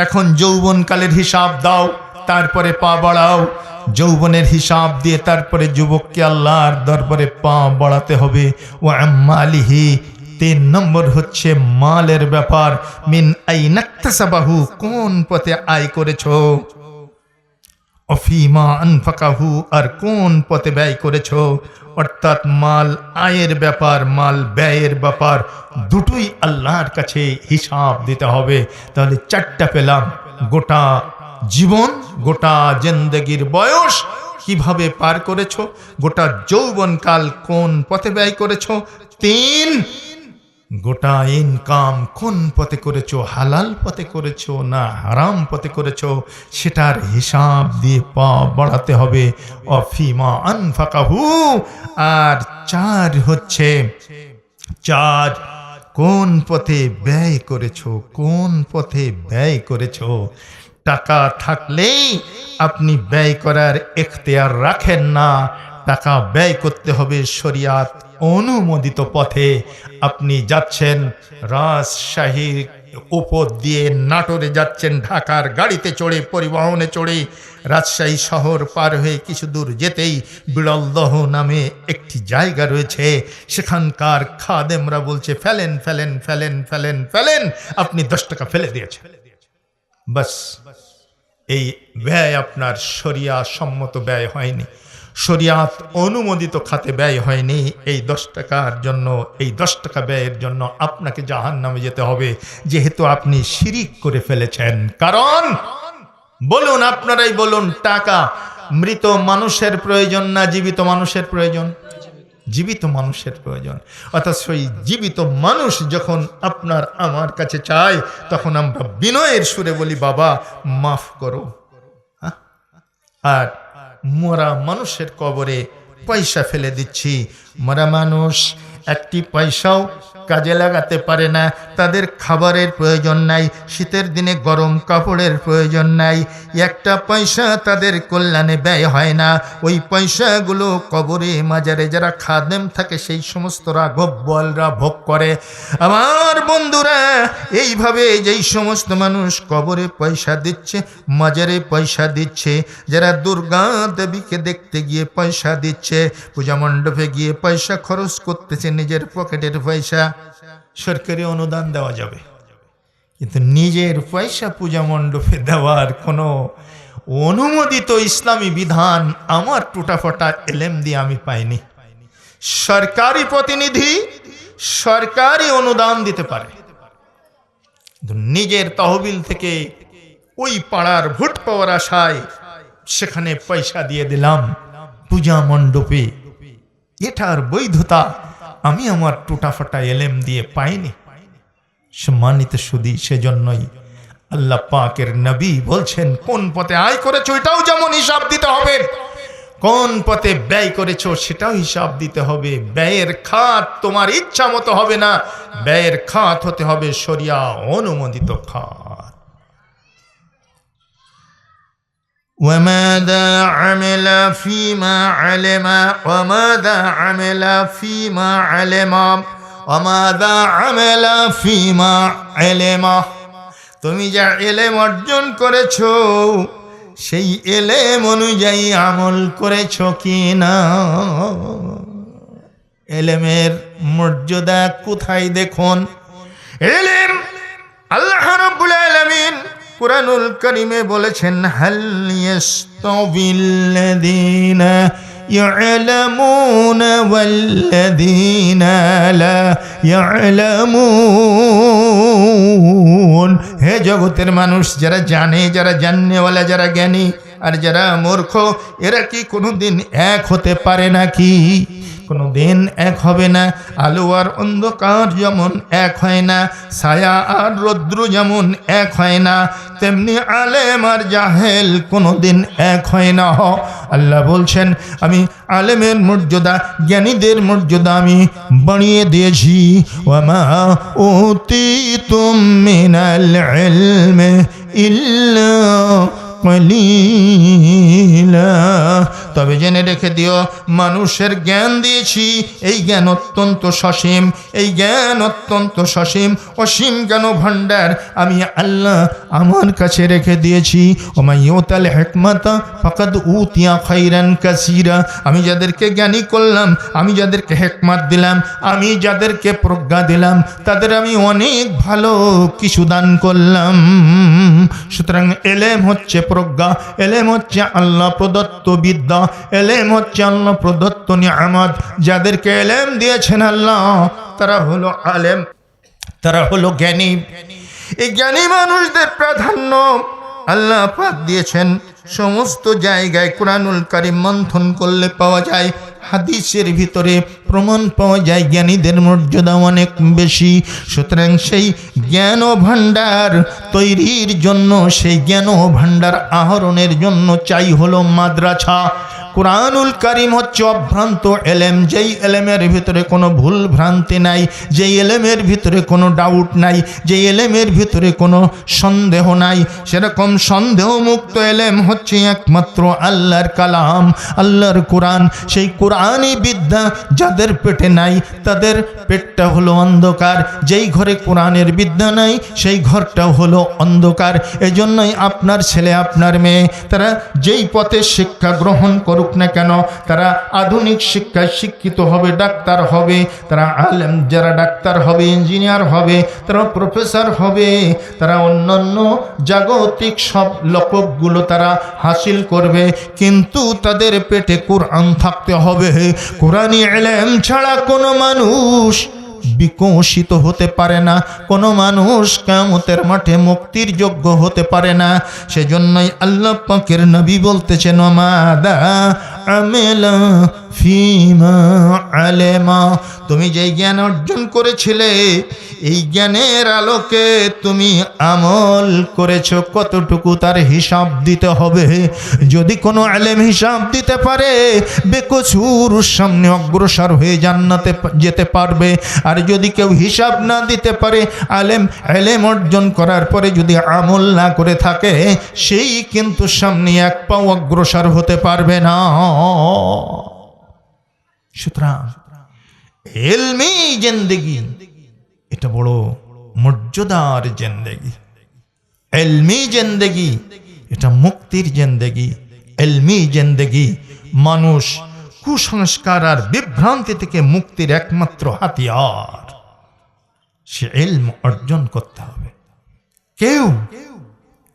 Speaker 1: এখন যৌবনকালের হিসাব দাও, তারপরে পা বাড়াও। যৌবনের হিসাব দিয়ে তারপরে যুবককে আল্লাহর দরবারে পা বাড়াতে হবে। ওয়া আম্মালিহি, 3 নম্বর হচ্ছে মালের ব্যাপার। মিন আইনাক্তাসাবাহু, কোন পথে আয় করেছো। অফিমা আনফাকাহু, আর কোন পথে ব্যয় করেছো। অর্থাৎ মাল আয়ের ব্যাপার, মাল ব্যয়ের ব্যাপার, দুটোই আল্লাহর কাছে হিসাব দিতে হবে। তাহলে 4টা পেলাম, গোটা জীবন, গোটা জিন্দেগির বয়স কিভাবে পার করেছো, গোটা যৌবনকাল কোন পথে ব্যয় করেছো। 3, গোটা ইনকাম কোন পথে করেছো, হালাল পথে করেছো না হারাম পথে করেছো, সেটার হিসাব দিয়ে পা বাড়াতে হবে। অফিমা আনফাকাহু, আর 4 হচ্ছে, 4 কোন পথে ব্যয় করেছো, কোন পথে ব্যয় করেছো। টাকা থাকলেই আপনি ব্যয় করার এখতিয়ার রাখেন না, টাকা ব্যয় করতে হবে শরিয়াত অনুমোদিত পথে। আপনি যাচ্ছেন রাজশাহীর উপর দিয়ে নাটোরে যাচ্ছেন, ঢাকার গাড়িতে চড়ে, পরিবহনে চড়ে, রাজশাহী শহর পার হয়ে কিছু দূর যেতেই বিড়লদহ নামে একটি জায়গা রয়েছে, সেখানকার খাদেমরা বলছে ফেলেন ফেলেন ফেলেন ফেলেন ফেলেন, আপনি 10 টাকা ফেলে দিয়েছেন। বাস, এই ব্যয় আপনার শরিয়া সম্মত ব্যয় হয়নি, শরিয়াত অনুমোদিত খাতে ব্যয় হয়নি। এই 10 টাকার জন্য, এই 10 টাকা ব্যয়ের জন্য আপনাকে জাহান্নামে যেতে হবে, যেহেতু আপনি শিরিক করে ফেলেছেন। কারণ বলুন, আপনারাই বলুন, টাকা মৃত মানুষের প্রয়োজন না জীবিত মানুষের প্রয়োজন? জীবিত মানুষের প্রয়োজন। অর্থাৎ সেই জীবিত মানুষ যখন আপনার আমার কাছে চায়, তখন আমরা বিনয়ের সুরে বলি, বাবা মাফ করো। আর মরা মানুষের কবরে পয়সা ফেলে দিচ্ছি। মরা মানুষ একটি পয়সাও কাজে লাগাতে পারে না, তাদের খাবারের প্রয়োজন নাই, শীতের দিনে গরম কাপড়ের প্রয়োজন নাই, একটা পয়সা তাদের কল্যাণে ব্যয় হয় না। ওই পয়সাগুলো কবরে মাজারে যারা খাদেম থাকে সেই সমস্ত রাঘববলরা ভোগ করে। আমার বন্ধুরা, এইভাবে যেই সমস্ত মানুষ কবরে পয়সা দিচ্ছে, মাজারে পয়সা দিচ্ছে, যারা দুর্গা দেবীকে দেখতে গিয়ে পয়সা দিচ্ছে, পূজা মণ্ডপে গিয়ে পয়সা খরচ করতেছে, নিজের পকেটের পয়সা, সরকারি অনুদান দেওয়া যাবে, কিন্তু নিজের পয়সা পূজা মণ্ডপে দেওয়ার কোনো অনুমোদিত ইসলামী বিধান আমার টুটাফাটা এলেম দিয়ে আমি পাইনি। সরকারি প্রতিনিধি সরকারি অনুদান দিতে পারে, কিন্তু নিজের তহবিল থেকে ওই পাড়ার ভোট পাওয়ার আশায় সেখানে পয়সা দিয়ে দিলাম পূজা মণ্ডপে, এটার বৈধতা আমি আমার টুটাফাটা এলেম দিয়ে পাইনি। সম্মানিত সুধী, সেজন্যই আল্লাহ পাকের নবী বলছেন, কোন পথে আয় করেছো এটাও যেমন হিসাব দিতে হবে, কোন পথে ব্যয় করেছো সেটাও হিসাব দিতে হবে। ব্যয়ের খাত তোমার ইচ্ছা মতো হবে না, ব্যয়ের খাত হতে হবে শরিয়া অনুমোদিত খাত। وماذا عمل فيما علم وماذا عمل فيما علم وماذا عمل فيما علم, তুমি যা এলেম অর্জন করেছো সেই এলেম অনুযায়ী আমল করেছো কি না। এলেমের মর্যাদা কোথায় দেখুন। এলেম আল্লাহ রাব্বুল আলামিন কুরআনুল কারীমে বলেছেন, হাল ইয়াস্তাবিল্লাযীনা ইয়ালামুনা ওয়াল্লাযীনা লা ইয়ালামুন। হে জগতের মানুষ, যারা জানে, যারা জাননেওয়ালা, যারা জ্ঞানী আর যারা মূর্খ, এরা কি কোনোদিন এক হতে পারে নাকি? কোনোদিন এক হবে না। আলো আর অন্ধকার যেমন এক হয় না, ছায়া আর রৌদ্র যেমন এক হয় না, তেমনি আলেম আর জাহেল কোনোদিন এক হয় না। আল্লাহ বলছেন, আমি আলেমের মর্যাদা, জ্ঞানীদের মর্যাদা আমি বাড়িয়ে দিয়েছি। ওয়ামা উতিতুম মিনাল ইলমি ইল্লা কলিলা। তবে জেনে রেখে দিও, মানুষের জ্ঞান দিয়েছি, এই জ্ঞান অত্যন্ত সসীম, এই জ্ঞান অত্যন্ত সসীম, অসীম জ্ঞান ভাণ্ডার আমি আল্লাহ আমার কাছে রেখে দিয়েছি। ওমাই ইউতাল হিকমাতা ফাকাদ উতিয়া খাইরান কাসীরা। আমি যাদেরকে জ্ঞানী করলাম, আমি যাদেরকে হিকমত দিলাম, আমি যাদেরকে প্রজ্ঞা দিলাম, তাদের আমি অনেক ভালো কিছু দান করলাম। সুতরাং এলেম হচ্ছে প্রজ্ঞা, এলেম হচ্ছে আল্লাহ প্রদত্ত বিদ্যা, এলেম হচ্ছে আল্লাহ প্রদত্ত নিয়ামত। যাদেরকে এলেম দিয়েছেন আল্লাহ, তারা হলো আলেম, তারা হলো জ্ঞানী। এই জ্ঞানী মানুষদের প্রাধান্য আল্লাহ পাক দিয়েছেন সমস্ত জায়গায়। কুরআনুল কারীম মন্থন করলে পাওয়া যায়, হাদিসের ভিতরে প্রমাণ পাওয়া যায় জ্ঞানীদের মর্যাদা অনেক বেশি। সুতরাং সেই জ্ঞান ভাণ্ডার তৈরির জন্য, সেই জ্ঞান ভাণ্ডার আহরণের জন্য চাই হলো মাদ্রাসা। কুরআনুল কারীম হচ্ছে অভ্রান্ত এলেম, যেই এলেমের ভিতরে কোনো ভুল ভ্রান্তি নাই, যেই এলেমের ভিতরে কোনো ডাউট নাই, যেই এলেমের ভিতরে কোনো সন্দেহ নাই। সেরকম সন্দেহমুক্ত এলেম হচ্ছে একমাত্র আল্লাহর কালাম, আল্লাহর কোরআন। সেই কোরআনই বিদ্যা যাদের পেটে নাই, তাদের পেটটা হলো অন্ধকার। যেই ঘরে কোরআনের বিদ্যা নাই, সেই ঘরটাও হলো অন্ধকার। এজন্যই আপনার ছেলে, আপনার মেয়ে, তারা যেই পথে শিক্ষা গ্রহণ করুক না কেন, তারা আধুনিক শিক্ষায় শিক্ষিত হবে, ডাক্তার হবে, তারা আলেম, যারা ডাক্তার হবে, ইঞ্জিনিয়ার হবে, তারা প্রফেসর হবে, তারা অন্যান্য জাগতিক সব লকবগুলো তারা হাসিল করবে, কিন্তু তাদের পেটে কোরআন থাকতে হবে। কোরআনী ইলম ছাড়া কোনো মানুষ বিকশিত হতে পারে না, কোনো মানুষ কিয়ামতের মাঠে মুক্তির যোগ্য হতে পারে না। সেজন্যই আল্লাহ পাকের নবী বলতেছেন, মাদা আমেলা ফিমা আলেমা, তুমি যেই জ্ঞান অর্জন করেছিলে এই জ্ঞানের আলোকে তুমি আমল করেছো কতটুকু তার হিসাব দিতে হবে। যদি কোনো আলেম হিসাব দিতে পারে বেকসুর সামনে অগ্রসর হয়ে জান্নাতে যেতে পারবে, আর যদি কেউ হিসাব না দিতে পারে এলেম অর্জন করার পরে যদি আমল না করে থাকে সেই কিন্তু সামনে এক পাও অগ্রসর হতে পারবে না। সুতরাং ইলমি জিন্দেগি এটা বড় মর্যাদার জিন্দেগি। ইলমি জিন্দেগি এটা মুক্তির জিন্দেগি। ইলমি জিন্দেগি মানুষ কুসংস্কার আর বিভ্রান্তি থেকে মুক্তির একমাত্র হাতিয়ার। সে ইলম অর্জন করতে হবে। কেউ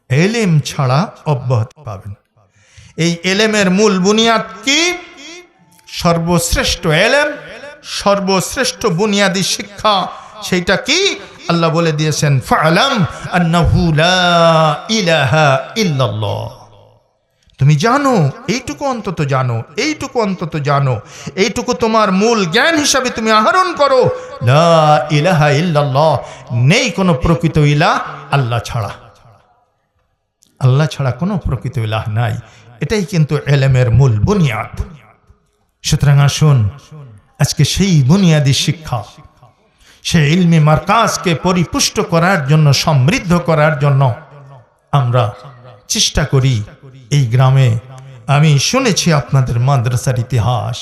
Speaker 1: ইলম ছাড়া অব্যাহতি পাবে না। এই ইলমের মূল বুনিয়াদ কি? সর্বশ্রেষ্ঠ ইলম, সর্বশ্রেষ্ঠ বুনিয়াদী শিক্ষা সেইটা কি? আল্লাহ বলে দিয়েছেন ফা'লাম আন্নাহু লা ইলাহা ইল্লাল্লাহ। তুমি জানো, এইটুকু অন্তত জানো, এইটুকু অন্তত জানো, এইটুকু তোমার মূল জ্ঞান হিসাবে তুমি আহরণ করো, লা ইলাহা ইল্লাল্লাহ, নেই কোনো প্রকৃত ইলাহ আল্লাহ ছাড়া। আল্লাহ ছাড়া কোনো প্রকৃত ইলাহ নাই। এটাই কিন্তু ইলমের মূল বুনিয়াদ। সুতরাং আসুন আজকে সেই বুনিয়াদী শিক্ষা, সেই ইলমি মারকাজকে পরিপুষ্ট করার জন্য, সমৃদ্ধ করার জন্য আমরা চেষ্টা করি। এই গ্রামে আমি শুনেছি আপনাদের মাদ্রাসার ইতিহাস,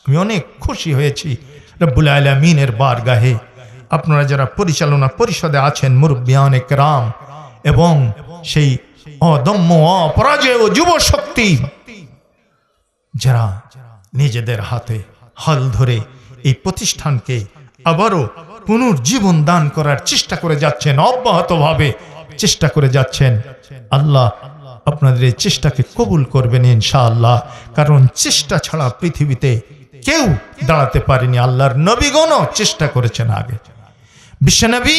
Speaker 1: আমি অনেক খুশি হয়েছি। রব্বুল আলামিনের বারগাহে আপনারা যারা পরিচালনা পরিষদে আছেন, মুরব্বিয়ানে কেরাম এবং সেই অদম্য অপরাজেয় যুব শক্তি যারা নিজেদের হাতে হাল ধরে এই প্রতিষ্ঠানকে আবারও পুনর্জীবন দান করার চেষ্টা করে যাচ্ছেন, অব্যাহতভাবে চেষ্টা করে যাচ্ছেন। আল্লাহ আপনাদের এই চেষ্টাকে কবুল করবেন ইনশাআল্লাহ। কারণ চেষ্টা ছাড়া পৃথিবীতে কেউ দাঁড়াতে পারেনি। আল্লাহর নবীগণও চেষ্টা করেছেন আগে। বিশ্বনবী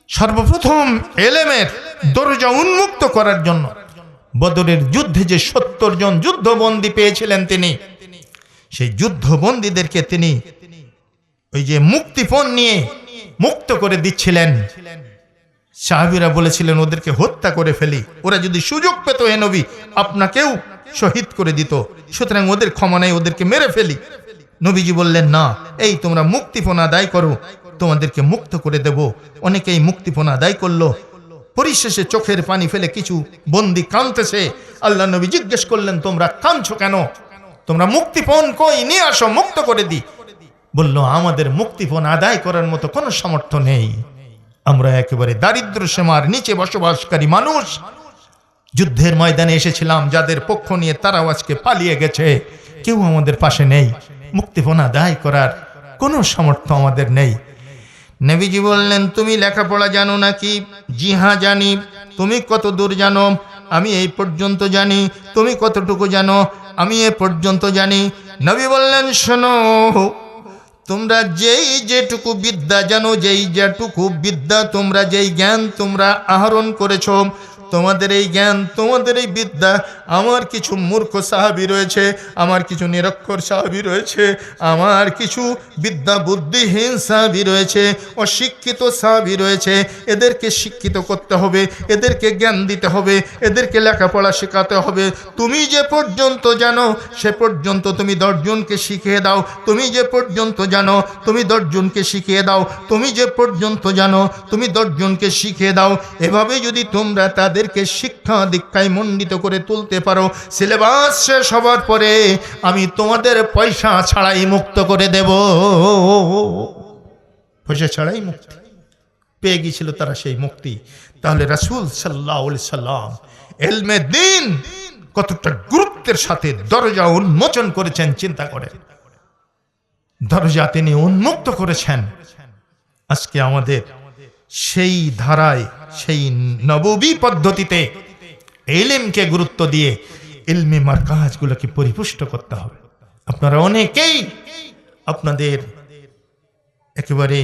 Speaker 1: সর্বপ্রথম ইলমের দরজা উন্মুক্ত করার জন্য বদরের যুদ্ধে যে 70 জন যুদ্ধবন্দী পেয়েছিলেন, তিনি সেই যুদ্ধবন্দীদেরকে তিনি ওই যে মুক্তিপণ নিয়ে মুক্ত করে দিচ্ছিলেন। সাহাবীরা বলেছিলেন ওদেরকে হত্যা করে ফেলি, ওরা যদি সুযোগ পেত হে নবী আপনাকেও শহীদ করে দিত, সুতরাং ওদের ক্ষমা নেই, ওদেরকে মেরে ফেলি। নবীজি বললেন না, এই তোমরা মুক্তিপণ আদায় করো, তোমাদেরকে মুক্ত করে দেব। অনেকেই মুক্তিপণ আদায় করলো। পরিশেষে চোখের পানি ফেলে কিছু বন্দী কাঁদতেছে। আল্লাহ নবী জিজ্ঞেস করলেন তোমরা কাঁদছো কেন? তোমরা মুক্তিপণ কই, নিয়ে আসো, মুক্ত করে দি। বলল আমাদের মুক্তিপণ আদায় করার মতো কোনো সামর্থ্য নেই, আমরা একেবারে দারিদ্র সীমার নিচে বসবাসকারী মানুষ। যুদ্ধের ময়দানে এসেছিলাম, যাদের পক্ষ নিয়ে তারাও আজকে পালিয়ে গেছে, কেউ আমাদের পাশে নেই, মুক্তিপণ আদায় করার কোনো সামর্থ্য আমাদের নেই। নবীজি বললেন তুমি লেখাপড়া জানো নাকি? জি হ্যাঁ জানি। তুমি কত দূর জানো? আমি এই পর্যন্ত জানি। তুমি কতটুকু জানো? আমি এ পর্যন্ত জানি। নবী বললেন শোনো, তোমরা যেই যেটুকু বিদ্যা জানো, যেই যেটুকু বিদ্যা তোমরা, যেই জ্ঞান তোমরা আহরণ করেছো, তোমাদের এই জ্ঞান, তোমাদের এই বিদ্যা, আমার কিছু মূর্খ সাহাবী রয়েছে, আমার কিছু নিরক্ষর সাহাবী রয়েছে, আমার কিছু বিদ্যা বুদ্ধিহীন সাহাবী রয়েছে, অশিক্ষিত সাহাবী রয়েছে। এদেরকে শিক্ষিত করতে হবে, এদেরকে জ্ঞান দিতে হবে, এদেরকে লেখাপড়া শেখাতে হবে। তুমি যে পর্যন্ত জানো সে পর্যন্ত তুমি 10 জনকে শিখিয়ে দাও। তুমি যে পর্যন্ত জানো তুমি 10 জনকে শিখিয়ে দাও। তুমি যে পর্যন্ত জানো তুমি 10 জনকে শিখিয়ে দাও। এভাবে যদি তোমরা তাদেরকে শিক্ষা দীক্ষায় মণ্ডিত করে তুলতে পারো, সিলেবাস শেষ হবার পরে আমি তোমাদের পয়সা ছাড়াই মুক্ত করে দেব। পয়সা ছাড়াই মুক্তি পেয়ে গিয়েছিল তারা, সেই মুক্তি। তাহলে রাসূল সাল্লাল্লাহু আলাইহি সাল্লাম ইলমে দ্বীন কতটা গুরুত্বের সাথে দরজা উন্মোচন করেছেন চিন্তা করেন। দরজা তিনি উন্মুক্ত করেছেন। আজকে আমাদের সেই ধারায়, সেই নববী পদ্ধতিতে ইলমকে গুরুত্ব দিয়ে ইলমি মারকাজগুলোকে পরিপুষ্ট করতে হবে। আপনারা অনেকেই আপনাদের একেবারে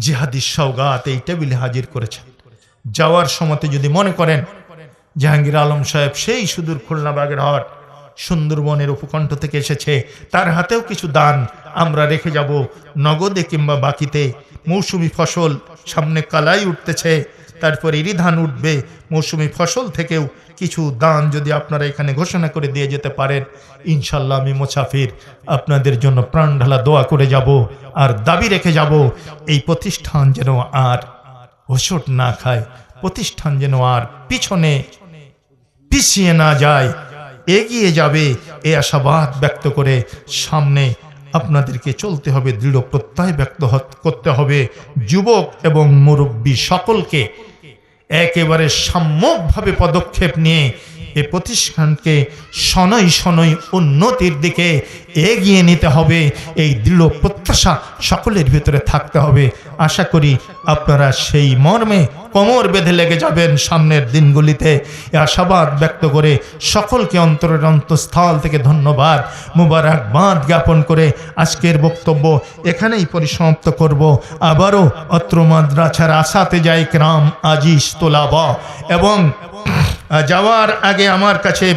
Speaker 1: জিহাদি সওগাত এই টেবিলে হাজির করেছেন। যাওয়ার সময়তে যদি মনে করেন জাহাঙ্গীর আলম সাহেব সেই সুদূর খুলনা বাগেরহাট সুন্দরবনের উপকণ্ঠ থেকে এসেছে, তার হাতেও কিছু দান আমরা রেখে যাব, নগদে কিংবা বাকিতে মৌসুমি ফসল, সামনে কালাই উঠতেছে, তারপর এরই ধান উঠবে, মৌসুমি ফসল থেকেও কিছু দান যদি আপনারা এখানে ঘোষণা করে দিয়ে যেতে পারেন, ইনশাল্লাহ আমি মুসাফির আপনাদের জন্য প্রাণ ঢালা দোয়া করে যাব আর দাবি রেখে যাব, এই প্রতিষ্ঠান যেন আর হোঁচট না খায়, প্রতিষ্ঠান যেন আর পিছনে পিছিয়ে না যায়, এগিয়ে যাবে, এই আশাবাদ ব্যক্ত করে সামনে আপনাদেরকে চলতে হবে, দৃঢ় প্রত্যয় ব্যক্ত করতে হবে। যুবক এবং মুরব্বী সকলকে একেবারে সম্যকভাবে পদক্ষেপ নিয়ে এই প্রতিষ্ঠানকে শনৈ শনৈ উন্নতির দিকে এগিয়ে নিতে হবে, এই দৃঢ় প্রত্যাশা সকলের ভিতরে থাকতে হবে। আশা করি আপনারা সেই মর্মে কোমর বেঁধে লেগে যাবেন সামনের দিনগুলিতে। এ আশাবাদ ব্যক্ত করে সকলকে অন্তরের অন্তঃস্থল থেকে ধন্যবাদ মুবারকবাদ জ্ঞাপন করে আজকের বক্তব্য এখানেই পরিসমাপ্ত করব। আবারও অত্র মাদ্রাসার আসাতে যাই ক্রাম আজিজ তোলাবা, এবং যাওয়ার আগে আমার কাছে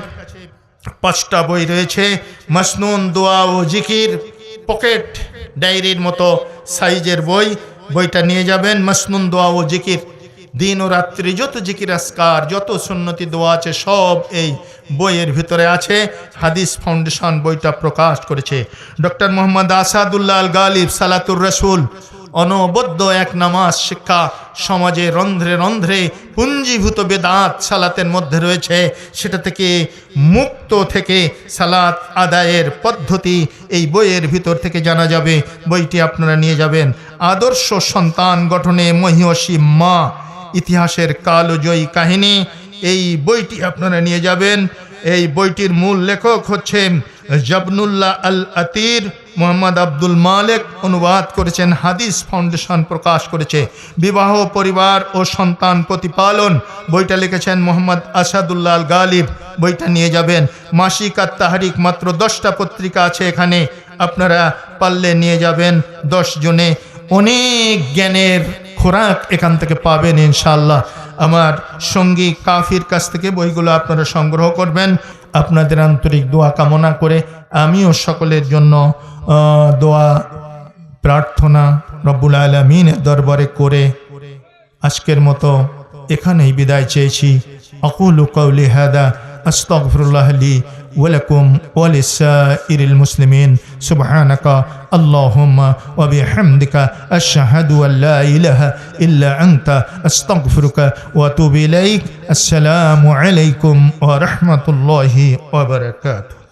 Speaker 1: 5টা বই রয়েছে, মাসনুন দোয়া ও জিকির, পকেট ডায়েরির মতো সাইজের বই, বইটা নিয়ে যাবেন। মাসনুন দোয়া ও জিকির, দিন ও রাত্রি যত জিকির আসকার, যত সুন্নতি দোয়া আছে সব এই বইয়ের ভিতরে আছে। হাদিস ফাউন্ডেশন বইটা প্রকাশ করেছে। ডক্টর মোহাম্মদ আসাদুল্লাহ আল গালিব সালাতুর রসুল, অনবদ্য এক নামাজ শিক্ষা, সমাজে রন্ধ্রে রন্ধ্রে পুঞ্জীভূত বেদাত সালাতের মধ্যে রয়েছে, সেটা থেকে মুক্ত থেকে সালাত আদায়ের পদ্ধতি এই বইয়ের ভিতর থেকে জানা যাবে। বইটি আপনারা নিয়ে যাবেন। আদর্শ সন্তান গঠনে মহিয়সী মা, ইতিহাসের কালজয়ী কাহিনী, এই বইটি আপনারা নিয়ে যাবেন। এই বইটির মূল লেখক হচ্ছেন জবনুল্লাহ আল আতির, মোহাম্মদ আব্দুল মালেক অনুবাদ করেছেন, হাদিস ফাউন্ডেশন প্রকাশ করেছে। বিবাহ, পরিবার ও সন্তান প্রতিপালন, বইটা লিখেছেন মোহাম্মদ আসাদুল্লাহ আল গালিব, বইটা নিয়ে যাবেন। মাসিক আর তাহারিক, মাত্র 10টা পত্রিকা আছে এখানে, আপনারা পারলে নিয়ে যাবেন। 10 জনে অনেক জ্ঞানের খোরাক এখান থেকে পাবেন ইনশাআল্লাহ। আমার সঙ্গী কাফির কাছ থেকে বইগুলো আপনারা সংগ্রহ করবেন। আপনাদের আন্তরিক দোয়া কামনা করে আমিও সকলের জন্য দোয়া প্রার্থনা রব্বুল আলামিনের দরবারে করে আজকের মতো এখানেই বিদায় চেয়েছি। আকুলু কাউলি হাদা আস্তাগফিরুল্লাহ লি ওয়া লাকুম ওয়া লিসাইরিল মুসলিমিন। সুবহানাকা আল্লাহুম্মা ওয়া বিহামদিকা আশহাদু আল্লা ইলাহা ইল্লা আনতা আস্তাগফিরুকা ওয়া আতুবু ইলাইক। আসসালামু আলাইকুম ওয়া রাহমাতুল্লাহি ওয়া বারাকাতুহু।